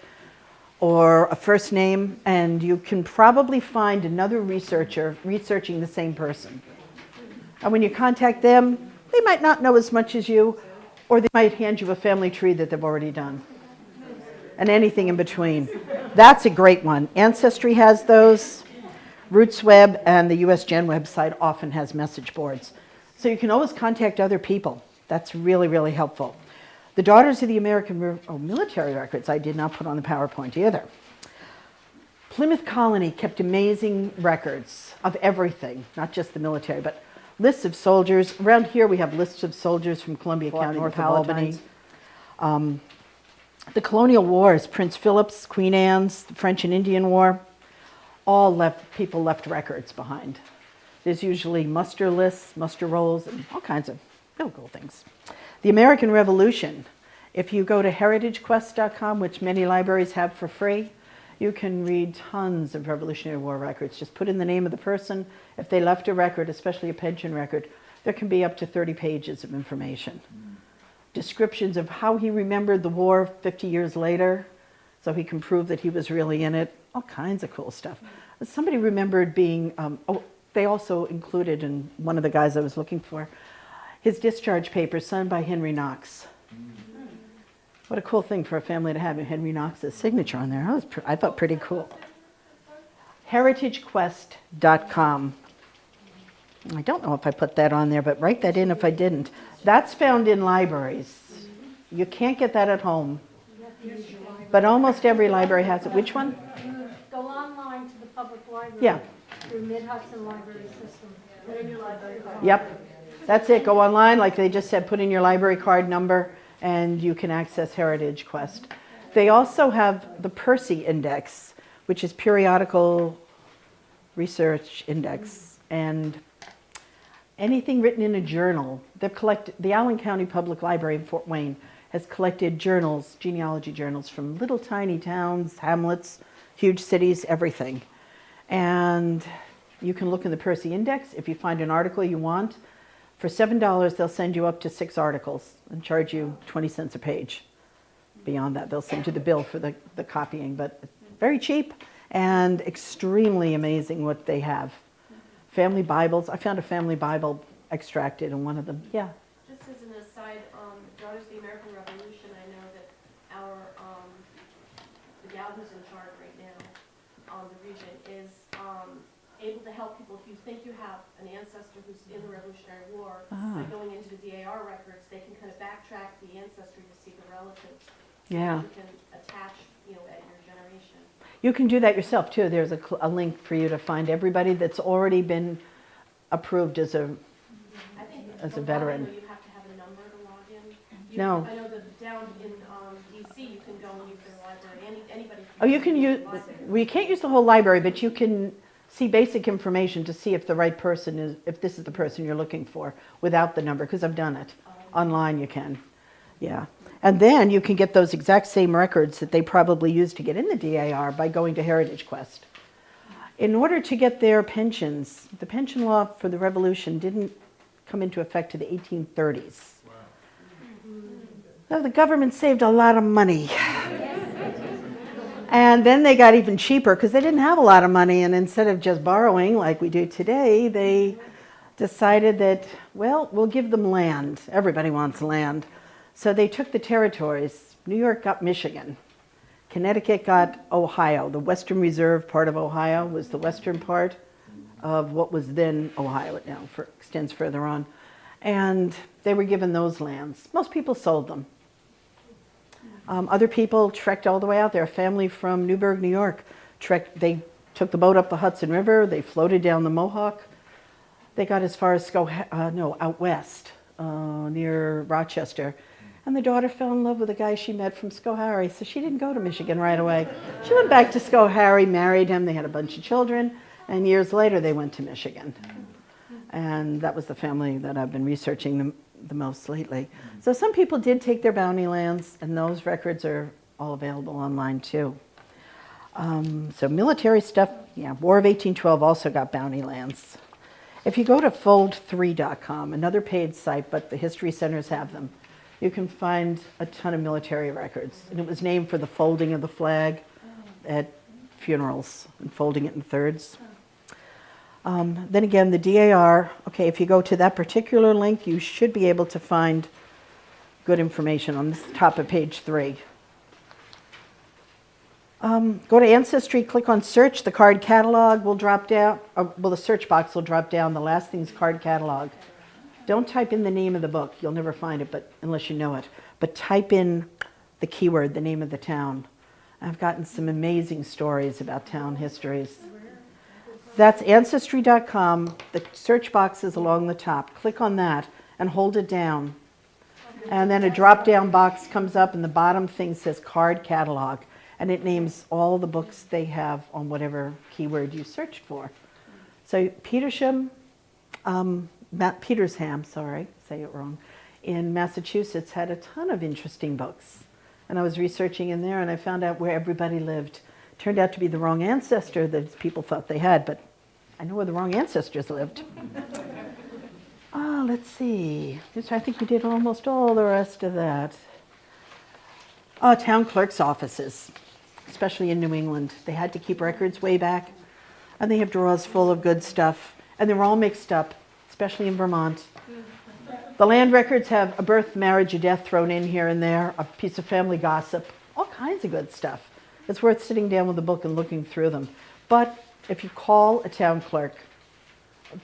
or a first name, and you can probably find another researcher researching the same person. And when you contact them, they might not know as much as you, or they might hand you a family tree that they've already done, and anything in between. That's a great one. Ancestry has those. RootsWeb and the US Gen website often has message boards. So you can always contact other people. That's really, really helpful. The Daughters of the American Military Records, I did not put on the PowerPoint either. Plymouth Colony kept amazing records of everything, not just the military, but lists of soldiers. Around here we have lists of soldiers from Columbia County, north of Albany. The Colonial Wars, Prince Philip's, Queen Anne's, the French and Indian War, people left records behind. There's usually muster lists, muster rolls, and all kinds of real cool things. The American Revolution. If you go to heritagequest.com, which many libraries have for free, you can read tons of Revolutionary War records. Just put in the name of the person. If they left a record, especially a pension record, there can be up to 30 pages of information. Descriptions of how he remembered the war 50 years later, so he can prove that he was really in it. All kinds of cool stuff. Somebody remembered being, they also included in one of the guys I was looking for, his discharge papers signed by Henry Knox. What a cool thing for a family to have Henry Knox's signature on there. I thought pretty cool. heritagequest.com. I don't know if I put that on there, but write that in if I didn't. That's found in libraries. You can't get that at home, but almost every library has it. Which one? Go online to the public library. Yeah. Through Mid-Hudson Library System. Put in your library card. Yep. That's it. Go online, like they just said, put in your library card number, and you can access Heritage Quest. They also have the Percy Index, which is periodical research index, and anything written in a journal. The Allen County Public Library in Fort Wayne has collected journals, genealogy journals, from little tiny towns, hamlets, huge cities, everything. And you can look in the Percy Index. If you find an article you want, for $7, they'll send you up to 6 articles and charge you 20 cents a page. Beyond that, they'll send you the bill for the copying, but very cheap and extremely amazing what they have. Family Bibles. I found a family Bible extracted in one of them. Yeah. Just as an aside, Daughters of the American Revolution, I know that our, the gal who's in charge right now on the region is able to help people. If you think you have an ancestor who's in the Revolutionary War, by going into the DAR records, they can kind of backtrack the ancestry to see the relatives. Yeah. You can attach, at your generation. You can do that yourself too. There's a link for you to find everybody that's already been approved as a I think as to a log in, veteran. though, you have to have a number to log in. No. I know that down in DC, you can go and use their library. Anybody. Oh, you can use. We can't use the whole library, but you can see basic information to see if the right person is, if this is the person you're looking for, without the number. Because I've done it online. You can, yeah. And then you can get those exact same records that they probably used to get in the DAR by going to Heritage Quest. In order to get their pensions, the pension law for the Revolution didn't come into effect to the 1830s. So the government saved a lot of money. And then they got even cheaper because they didn't have a lot of money, and instead of just borrowing like we do today, they decided that, well, we'll give them land. Everybody wants land. So they took the territories. New York got Michigan. Connecticut got Ohio. The Western Reserve part of Ohio was the western part of what was then Ohio. It now extends further on. And they were given those lands. Most people sold them. Other people trekked all the way out there. A family from Newburgh, New York, they took the boat up the Hudson River. They floated down the Mohawk. They got as far as out west, near Rochester. And the daughter fell in love with a guy she met from Schoharie, so she didn't go to Michigan right away. She went back to Schoharie, married him, they had a bunch of children, and years later they went to Michigan. And that was the family that I've been researching the most lately. So some people did take their bounty lands, and those records are all available online too. So military stuff, yeah, War of 1812 also got bounty lands. If you go to fold3.com, another paid site, but the history centers have them, you can find a ton of military records. And it was named for the folding of the flag at funerals and folding it in thirds. Then again, the DAR, okay, if you go to that particular link, you should be able to find good information on the top of page 3. Go to Ancestry, click on search, the card catalog will drop down, the search box will drop down, the last thing's card catalog. Don't type in the name of the book, you'll never find it, but unless you know it. But type in the keyword, the name of the town. I've gotten some amazing stories about town histories. That's Ancestry.com, the search box is along the top. Click on that and hold it down. And then a drop-down box comes up and the bottom thing says card catalog. And it names all the books they have on whatever keyword you searched for. So Petersham, Petersham, sorry, say it wrong, in Massachusetts had a ton of interesting books. And I was researching in there and I found out where everybody lived. Turned out to be the wrong ancestor that people thought they had, but I know where the wrong ancestors lived. Let's see. I think we did almost all the rest of that. Town clerk's offices, especially in New England. They had to keep records way back, and they have drawers full of good stuff, and they're all mixed up, especially in Vermont. The land records have a birth, marriage, a death thrown in here and there, a piece of family gossip, all kinds of good stuff. It's worth sitting down with a book and looking through them. But if you call a town clerk,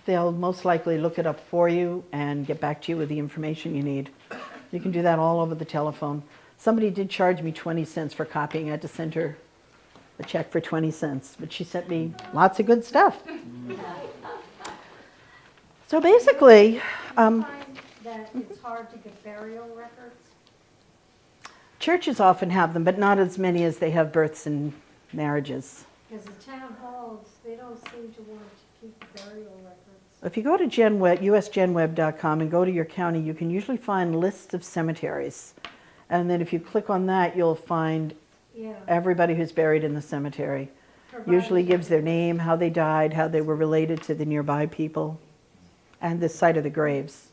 they'll most likely look it up for you and get back to you with the information you need. You can do that all over the telephone. Somebody did charge me 20 cents for copying. I had to send her a check for 20 cents, but she sent me lots of good stuff. So basically, Find that it's hard to get burial records. churches often have them, but not as many as they have births and marriages. Because the town halls, they don't seem to want to keep burial records. If you go to usgenweb.com and go to your county, you can usually find lists of cemeteries. And then if you click on that, you'll find Yeah. everybody who's buried in the cemetery. Usually gives their name, how they died, how they were related to the nearby people, and the site of the graves.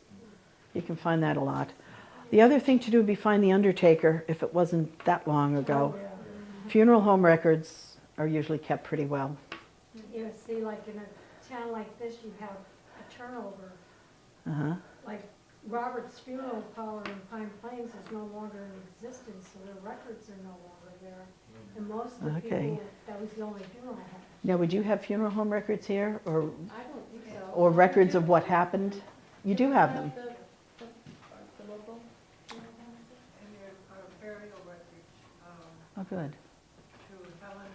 You can find that a lot. The other thing to do would be find the undertaker if it wasn't that long ago. Funeral home records are usually kept pretty well. You see, like in a town like this, you have a turnover. Uh-huh. Like Robert's funeral parlor in Pine Plains is no longer in existence, so their records are no longer there. And most of the Okay. people, that was the only funeral I had. Now, would you have funeral home records here, I don't think so. or records of what happened? You do have them. The local? And your burial records, Oh, good. to Helen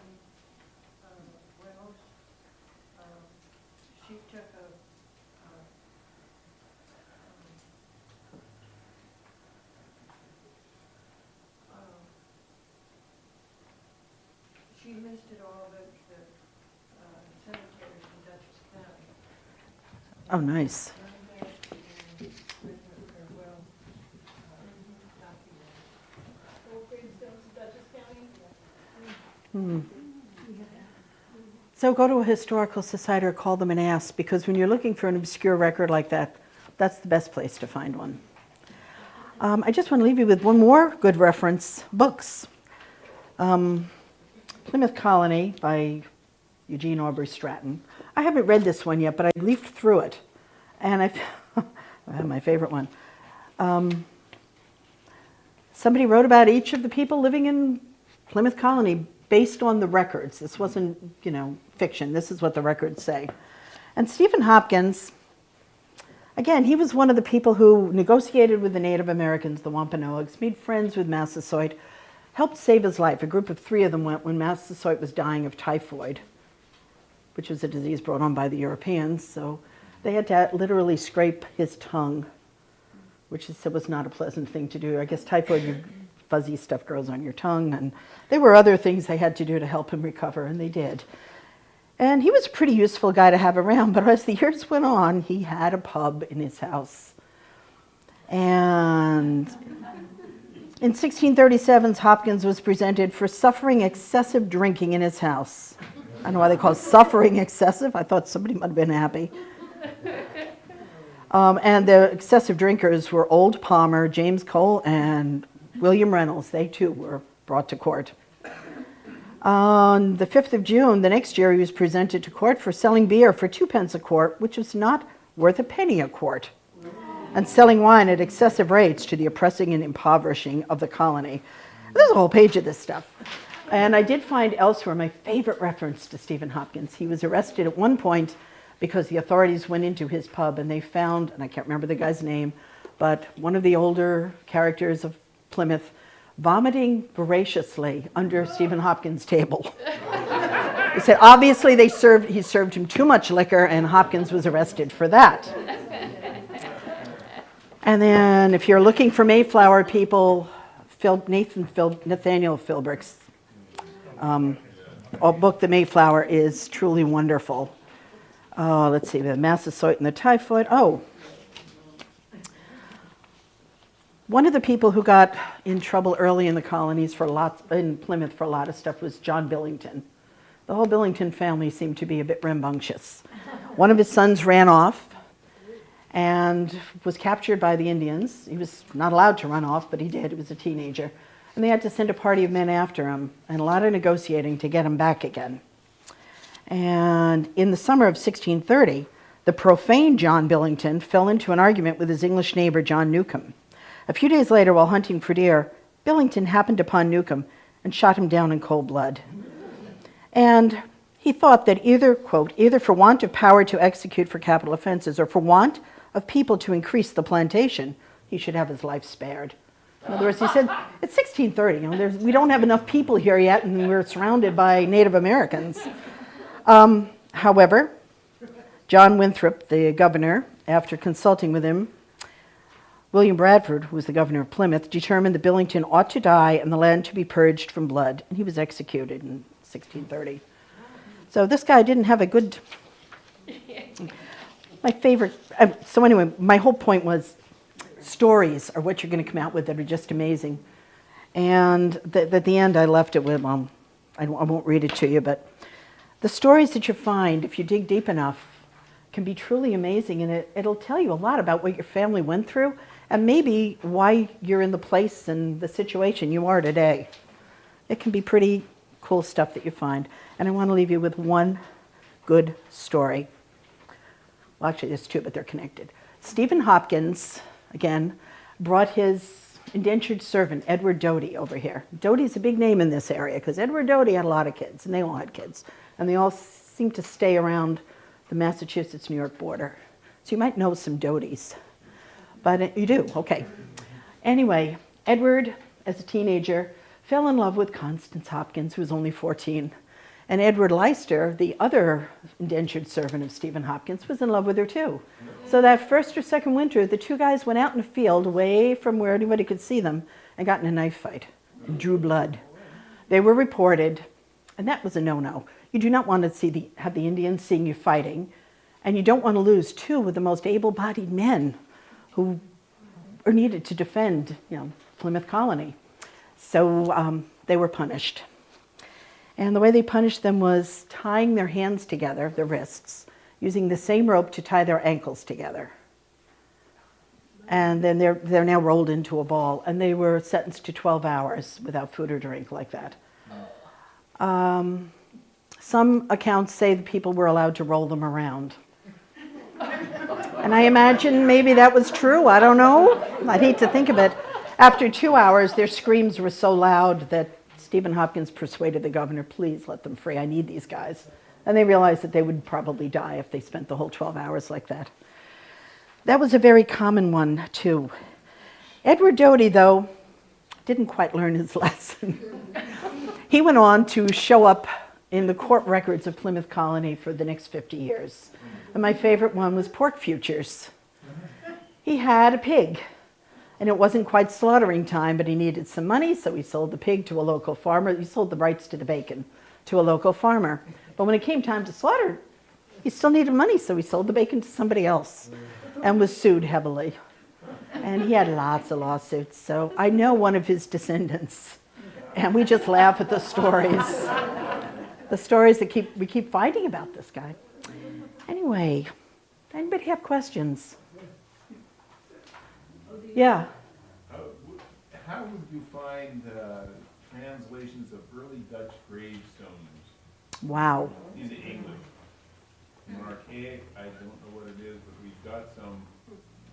Reynolds. She took she listed all the cemeteries in Dutchess County. Oh, nice. And with her well documented. So go to a historical society or call them and ask, because when you're looking for an obscure record like that, that's the best place to find one. I just want to leave you with one more good reference, books. Plymouth Colony by Eugene Aubrey Stratton. I haven't read this one yet, but I leafed through it, and I have my favorite one. Somebody wrote about each of the people living in Plymouth Colony based on the records. This wasn't, fiction. This is what the records say. And Stephen Hopkins, again, he was one of the people who negotiated with the Native Americans, the Wampanoags, made friends with Massasoit, helped save his life. A group of 3 of them went when Massasoit was dying of typhoid, which was a disease brought on by the Europeans. So they had to literally scrape his tongue, which was not a pleasant thing to do. I guess typhoid, fuzzy stuff grows on your tongue, and there were other things they had to do to help him recover, and they did. And he was a pretty useful guy to have around, but as the years went on, he had a pub in his house. And in 1637, Hopkins was presented for suffering excessive drinking in his house. I don't know why they call it suffering excessive. I thought somebody might have been happy. And the excessive drinkers were Old Palmer, James Cole, and William Reynolds. They too were brought to court. On the 5th of June, the next year, he was presented to court for selling beer for 2 pence a quart, which was not worth a penny a quart, and selling wine at excessive rates to the oppressing and impoverishing of the colony. There's a whole page of this stuff. And I did find elsewhere my favorite reference to Stephen Hopkins. He was arrested at one point because the authorities went into his pub and they found, and I can't remember the guy's name, but one of the older characters of Plymouth vomiting voraciously under Stephen Hopkins' table. He said obviously he served him too much liquor, and Hopkins was arrested for that. And then if you're looking for Mayflower people, Nathaniel Philbrick's book, The Mayflower, is truly wonderful. Let's see, the Massasoit and the typhoid. One of the people who got in trouble early in the colonies in Plymouth for a lot of stuff was John Billington. The whole Billington family seemed to be a bit rambunctious. One of his sons ran off and was captured by the Indians. He was not allowed to run off, but he did. He was a teenager. And they had to send a party of men after him, and a lot of negotiating to get him back again. And in the summer of 1630, The profane John Billington fell into an argument with his English neighbor, John Newcomb. A few days later, while hunting for deer, Billington happened upon Newcomb and shot him down in cold blood. And he thought that either, quote, either for want of power to execute for capital offenses or for want of people to increase the plantation, he should have his life spared. In other words, he said, it's 1630, we don't have enough people here yet, and we're surrounded by Native Americans. However, John Winthrop, the governor, after consulting with him, William Bradford, who was the governor of Plymouth, determined that Billington ought to die and the land to be purged from blood, and he was executed in 1630. So this guy didn't have a good... My favorite... So anyway, my whole point was stories are what you're going to come out with that are just amazing. And at the end, I left it with, I won't read it to you, but the stories that you find, if you dig deep enough, can be truly amazing, and it'll tell you a lot about what your family went through and maybe why you're in the place and the situation you are today. It can be pretty cool stuff that you find. And I want to leave you with one good story. Well, actually, there's two, but they're connected. Stephen Hopkins, again, brought his indentured servant, Edward Doty, over here. Doty's a big name in this area because Edward Doty had a lot of kids, and they all had kids. And they all seemed to stay around the Massachusetts-New York border. So you might know some Dotys. But you do, okay. Anyway, Edward, as a teenager, fell in love with Constance Hopkins, who was only 14. And Edward Leicester, the other indentured servant of Stephen Hopkins, was in love with her too. So that first or second winter, the two guys went out in a field away from where anybody could see them and got in a knife fight and drew blood. They were reported, and that was a no-no. You do not want to have the Indians seeing you fighting, and you don't want to lose two of the most able-bodied men who are needed to defend, Plymouth Colony. So they were punished. And the way they punished them was tying their hands together, their wrists, using the same rope to tie their ankles together. And then they're now rolled into a ball, and they were sentenced to 12 hours without food or drink like that. Some accounts say the people were allowed to roll them around. And I imagine maybe that was true. I don't know. I'd hate to think of it. After 2 hours, their screams were so loud that Stephen Hopkins persuaded the governor, please let them free. I need these guys. And they realized that they would probably die if they spent the whole 12 hours like that. That was a very common one, too. Edward Doty, though, didn't quite learn his lesson. He went on to show up in the court records of Plymouth Colony for the next 50 years. And my favorite one was pork futures. He had a pig, and it wasn't quite slaughtering time, but he needed some money, so he sold the pig to a local farmer. He sold the rights to the bacon to a local farmer. But when it came time to slaughter, he still needed money, so he sold the bacon to somebody else and was sued heavily. And he had lots of lawsuits, so I know one of his descendants. And we just laugh at the stories. The stories that we keep fighting about this guy. Anyway, anybody have questions? Yeah. How would you find translations of early Dutch gravestones Wow. into English? In archaic, I don't know what it is, but we've got some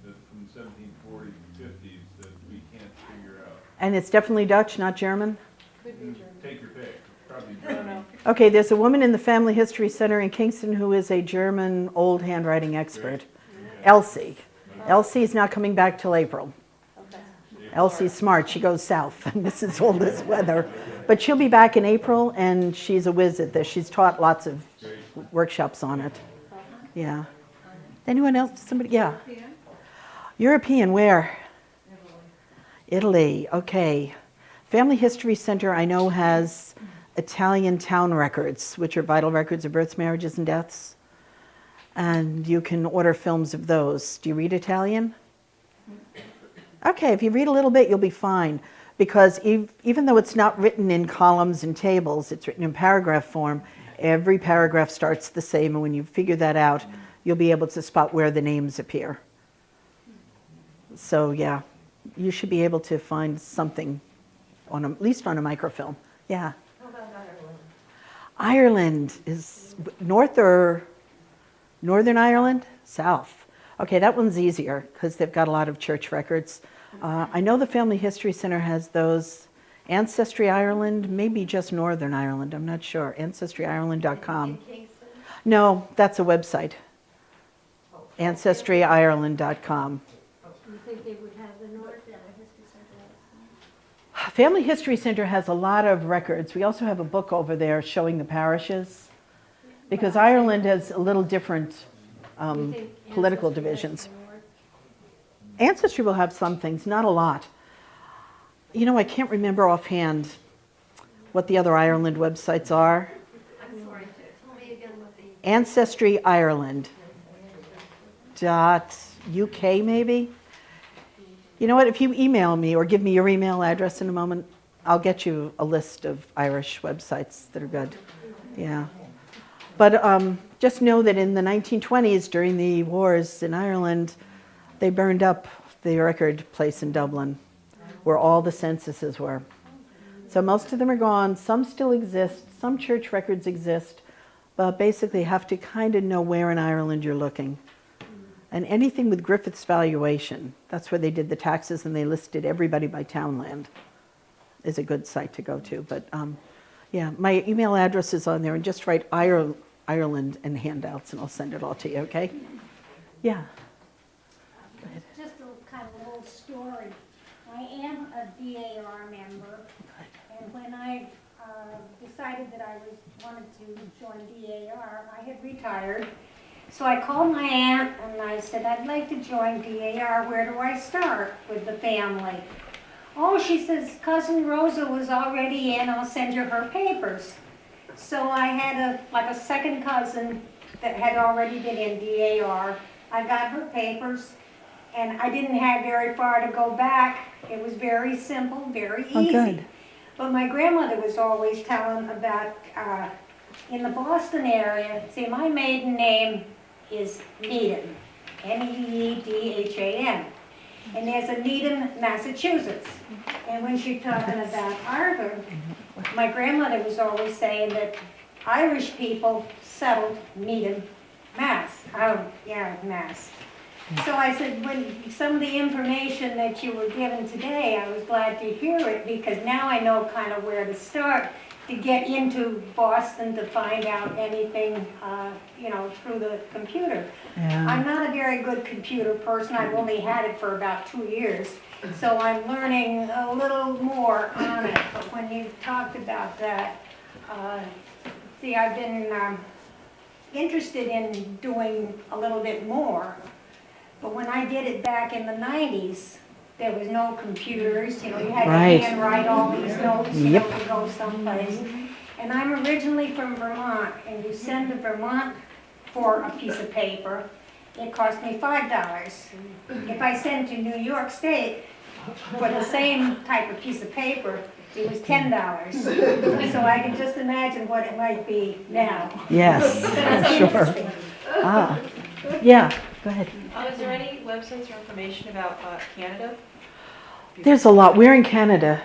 that from 1740s and 50s that we can't figure out. And it's definitely Dutch, not German? Could be German. Take your pick. Probably I don't know. German. Okay, there's a woman in the Family History Center in Kingston who is a German old handwriting expert. Elsie. Elsie's not coming back till April. Okay. Elsie's smart. She goes south and misses all this weather. But she'll be back in April, and she's a whiz at this. She's taught lots of workshops on it. Yeah. Anyone else? Somebody? Yeah. European, where? Italy. Okay. Family History Center, I know, has Italian town records, which are vital records of births, marriages, and deaths. And you can order films of those. Do you read Italian? Okay, if you read a little bit, you'll be fine. Because even though it's not written in columns and tables, it's written in paragraph form, every paragraph starts the same. And when you figure that out, you'll be able to spot where the names appear. So yeah, you should be able to find something, at least on a microfilm. Yeah. How about Ireland? Ireland is north or northern Ireland? South. Okay, that one's easier because they've got a lot of church records. I know the Family History Center has those. Ancestry Ireland, maybe just Northern Ireland, I'm not sure. AncestryIreland.com. No, that's a website. AncestryIreland.com. Do you think they would have the North Family History Center has a lot of records. We also have a book over there showing the parishes, because Ireland has a little different political divisions. Ancestry will have some things, not a lot. You know, I can't remember offhand what the other Ireland websites are. I'm sorry, tell me again what the... AncestryIreland.uk maybe? You know what, if you email me or give me your email address in a moment, I'll get you a list of Irish websites that are good. Yeah. But just know that in the 1920s, during the wars in Ireland, they burned up the record place in Dublin, where all the censuses were. So most of them are gone. Some still exist. Some church records exist. But basically you have to kind of know where in Ireland you're looking. And anything with Griffith's valuation, that's where they did the taxes and they listed everybody by townland, is a good site to go to. But yeah, my email address is on there, and just write Ireland and handouts and I'll send it all to you, okay? Yeah. Just a kind of little story. I am a DAR member, and when I decided that I wanted to join DAR, I had retired. So I called my aunt and I said, I'd like to join DAR. Where do I start with the family? Oh, she says, Cousin Rosa was already in. I'll send you her papers. So I had a second cousin that had already been in DAR. I got her papers, and I didn't have very far to go back. It was very simple, very easy. Oh, good. But my grandmother was always telling about, in the Boston area, see, my maiden name is Needham, Needhan. And there's a Needham, Massachusetts. And when she's talking about Harvard, my grandmother was always saying that Irish people settled Needham, Mass. Oh, yeah, Mass. So I said, when some of the information that you were given today, I was glad to hear it, because now I know kind of where to start to get into Boston to find out anything, you know, through the computer. Yeah. I'm not a very good computer person. I've only had it for about 2 years, so I'm learning a little more on it. But when you talked about that, see, I've been interested in doing a little bit more. But when I did it back in the 90s, there was no computers, you know, you had to Right. handwrite all these notes, you Yep. know, to go someplace. And I'm originally from Vermont, and you send to Vermont for a piece of paper, it cost me $5. If I send to New York State for the same type of piece of paper, it was $10. So I can just imagine what it might be now. Yes, That's sure. interesting. Ah, yeah, go ahead. Is there any websites or information about Canada? There's a lot. We're in Canada.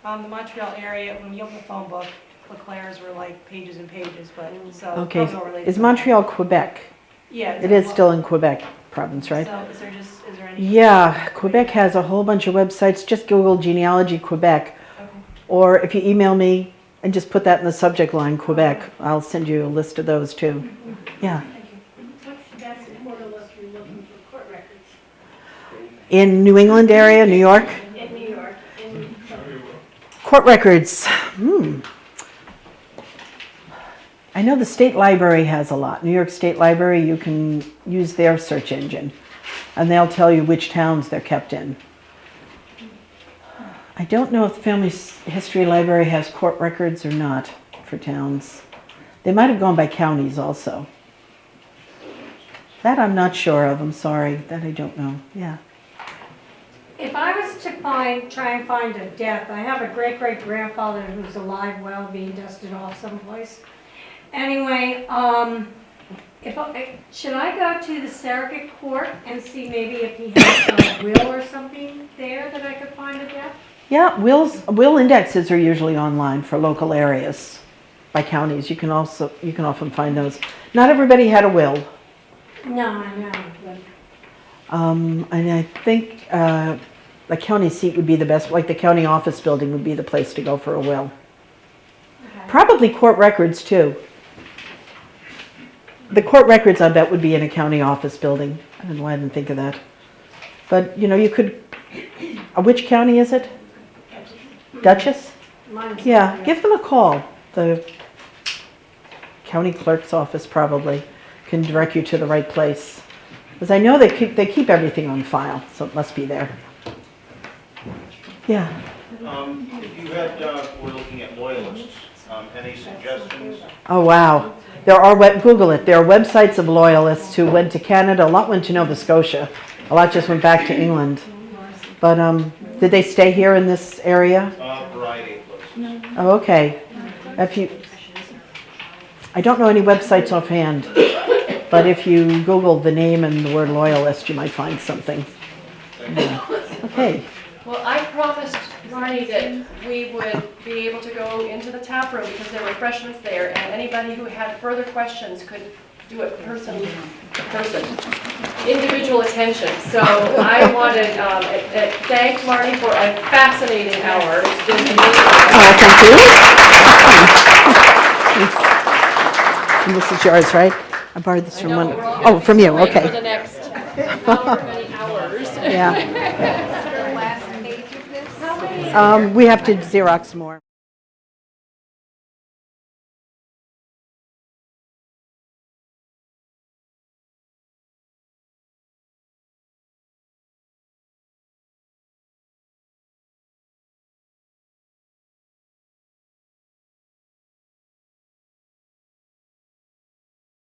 The Montreal area, when you open the phone book, Leclerc's were like pages and pages, but so. Okay, those are related is to Montreal Quebec? that. Yeah. It is still in Quebec province, right? So is there any? Yeah, Quebec has a whole bunch of websites. Just Google Genealogy Quebec. Okay. Or if you email me and just put that in the subject line, Quebec, I'll send you a list of those too. Yeah. What's the best portal if you're looking for court records? In New England area, New York? In New York, in... Court records. I know the State Library has a lot. New York State Library, you can use their search engine, and they'll tell you which towns they're kept in. I don't know if the Family History Library has court records or not for towns. They might have gone by counties also. That I'm not sure of, I'm sorry. That I don't know. Yeah. If I was to try and find a death, I have a great-great-grandfather who's alive, well, being dusted off someplace. Anyway, should I go to the surrogate court and see maybe if he has a will or something there that I could find a death? Yeah, will indexes are usually online for local areas by counties. You can often find those. Not everybody had a will. No, I know, but And I think the county seat would be the best, like the county office building would be the place to go for a will. Probably court records too. The court records, I bet, would be in a county office building. I don't know why I didn't think of that. But, you know, you could, which county is it? Dutchess? mine's. Yeah, give them a call. The county clerk's office probably can direct you to the right place. Because I know they keep everything on file, so it must be there. Yeah. If you had, were looking at loyalists, any suggestions? Oh, wow. Google it. There are websites of loyalists who went to Canada. A lot went to Nova Scotia. A lot just went back to England. But did they stay here in this area? Variety of places. Oh, okay. I don't know any websites offhand, but if you Google the name and the word loyalist, you might find something. Okay. Well, I promised Marny that we would be able to go into the tap room because there were refreshments there, and anybody who had further questions could do it person to person, individual attention. So I wanted to thank Marny for a fascinating hour. It's been amazing. Thank you. Thanks. And this is yours, right? I borrowed this from I know, one. we're all Oh, from you, gonna wait For the okay. next however many hours. Yeah. The last page of this? We have to Xerox more.